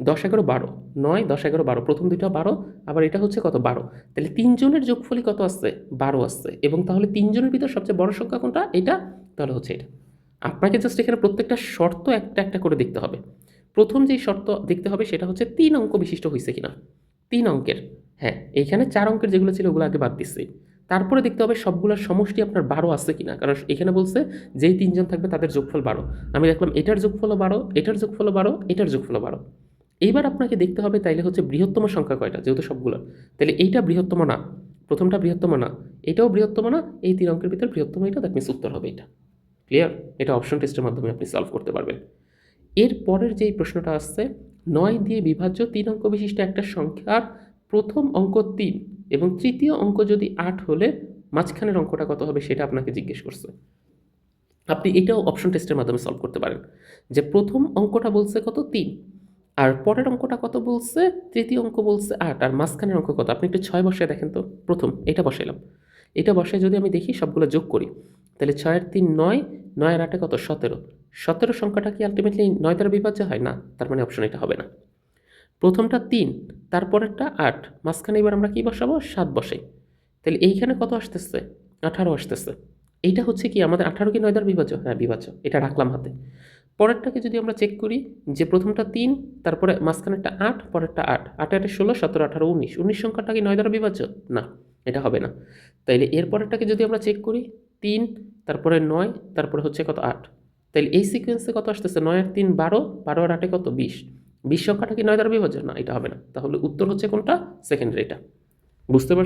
10 11 12, 9 10 11 12, প্রথম দুইটা 12, আবার এটা হচ্ছে কত? 12। তাহলে 3 জনের যোগফলই কত আসছে? 12 আসছে। এবং তাহলে 3 জনের ভিতর সবচেয়ে বড় সংখ্যা কোনটা? এটা। তাহলে হচ্ছে এটা। আপনাকে জাস্ট এখানে প্রত্যেকটা শর্ত একটা একটা করে দেখতে হবে। প্রথম যেই শর্ত দেখতে হবে সেটা হচ্ছে 3 অঙ্ক বিশিষ্ট হয়েছে কিনা। 3 অঙ্কের, হ্যাঁ এইখানে 4 অঙ্কের যেগুলো ছিল ওগুলো আগে বাদ দিচ্ছি। তারপরে দেখতে হবে সবগুলোর সমষ্টি আপনার 12 আছে কিনা, কারণ এখানে বলছে যেই 3 জন থাকবে তাদের যোগফল 12। আমি দেখলাম এটার যোগফলও 12, এটার যোগফলও 12, এটার যোগফলও 12। এইবার আপনাকে দেখতে হবে তাইলে হচ্ছে বৃহত্তম সংখ্যা কয়টা, যেহেতু সবগুলো, তাহলে এইটা বৃহত্তম না, প্রথমটা বৃহত্তম না, এটাও বৃহত্তম না, এই 3 অঙ্কের ভিতরে বৃহত্তম এটা, দ্যাট মিনস উত্তর হবে এটা। ক্লিয়ার? এটা অপশন টেস্টের মাধ্যমে আপনি সলভ করতে পারবেন। এর পরের যেই প্রশ্নটা আসছে, 9 দিয়ে বিভাজ্য 3 অঙ্ক বিশিষ্ট একটা সংখ্যার প্রথম অঙ্ক 3 এবং তৃতীয় অঙ্ক যদি 8 হলে মাঝখানের অঙ্কটা কত হবে সেটা আপনাকে জিজ্ঞেস করছে। আপনি এটাও অপশন টেস্টের মাধ্যমে সলভ করতে পারেন, যে প্রথম অঙ্কটা বলছে কত 3, আর পরের অঙ্কটা কত বলছে, তৃতীয় অঙ্ক বলছে 8, আর মাঝখানের অঙ্ক কত। আপনি একটু 6 বসায় দেখেন তো, প্রথম এটা বসাইলাম, এটা বসায় যদি আমি দেখি সবগুলো যোগ করি, তাহলে 6 আর 3 9, 9 আর 8 কত 17, 17 সংখ্যাটা কি আলটিমেটলি 9 দ্বারা বিভাজ্য হয় না, তার মানে অপশন এটা হবে না। প্রথমটা 3, তারপরেরটা 8, মাঝখানে এবার আমরা কি বসাবো, 7 বসাই, তাহলে এইখানে কত আসতেছে, 18 আসতেছে। এইটা হচ্ছে কি আমাদের 18 কি 9 দ্বারা বিভাজ্য, হ্যাঁ বিভাজ্য, এটা রাখলাম হাতে। পরেরটাকে যদি আমরা চেক করি, যে প্রথমটা 3, তারপরে মাঝখানেরটা 8, পরেরটা 8, 8 8 16, 17 18 19, 19 সংখ্যাটা কি 9 দ্বারা বিভাজ্য, না এটা হবে না। তাইলে এর পরেরটাকে যদি আমরা চেক করি, 3, তারপরে 9, তারপরে হচ্ছে কত 8, তাইলে এই সিকোয়েন্সে কত আসতেছে, 9 আর 3 12, 12 আর 8 কত 20, 20 সংখ্যাটা কি 9 দ্বারা বিভাজ্য, না এটা হবে না। তাহলে উত্তর হচ্ছে কোনটা, সেকেন্ডারি এটা। বুঝতে পারছেন?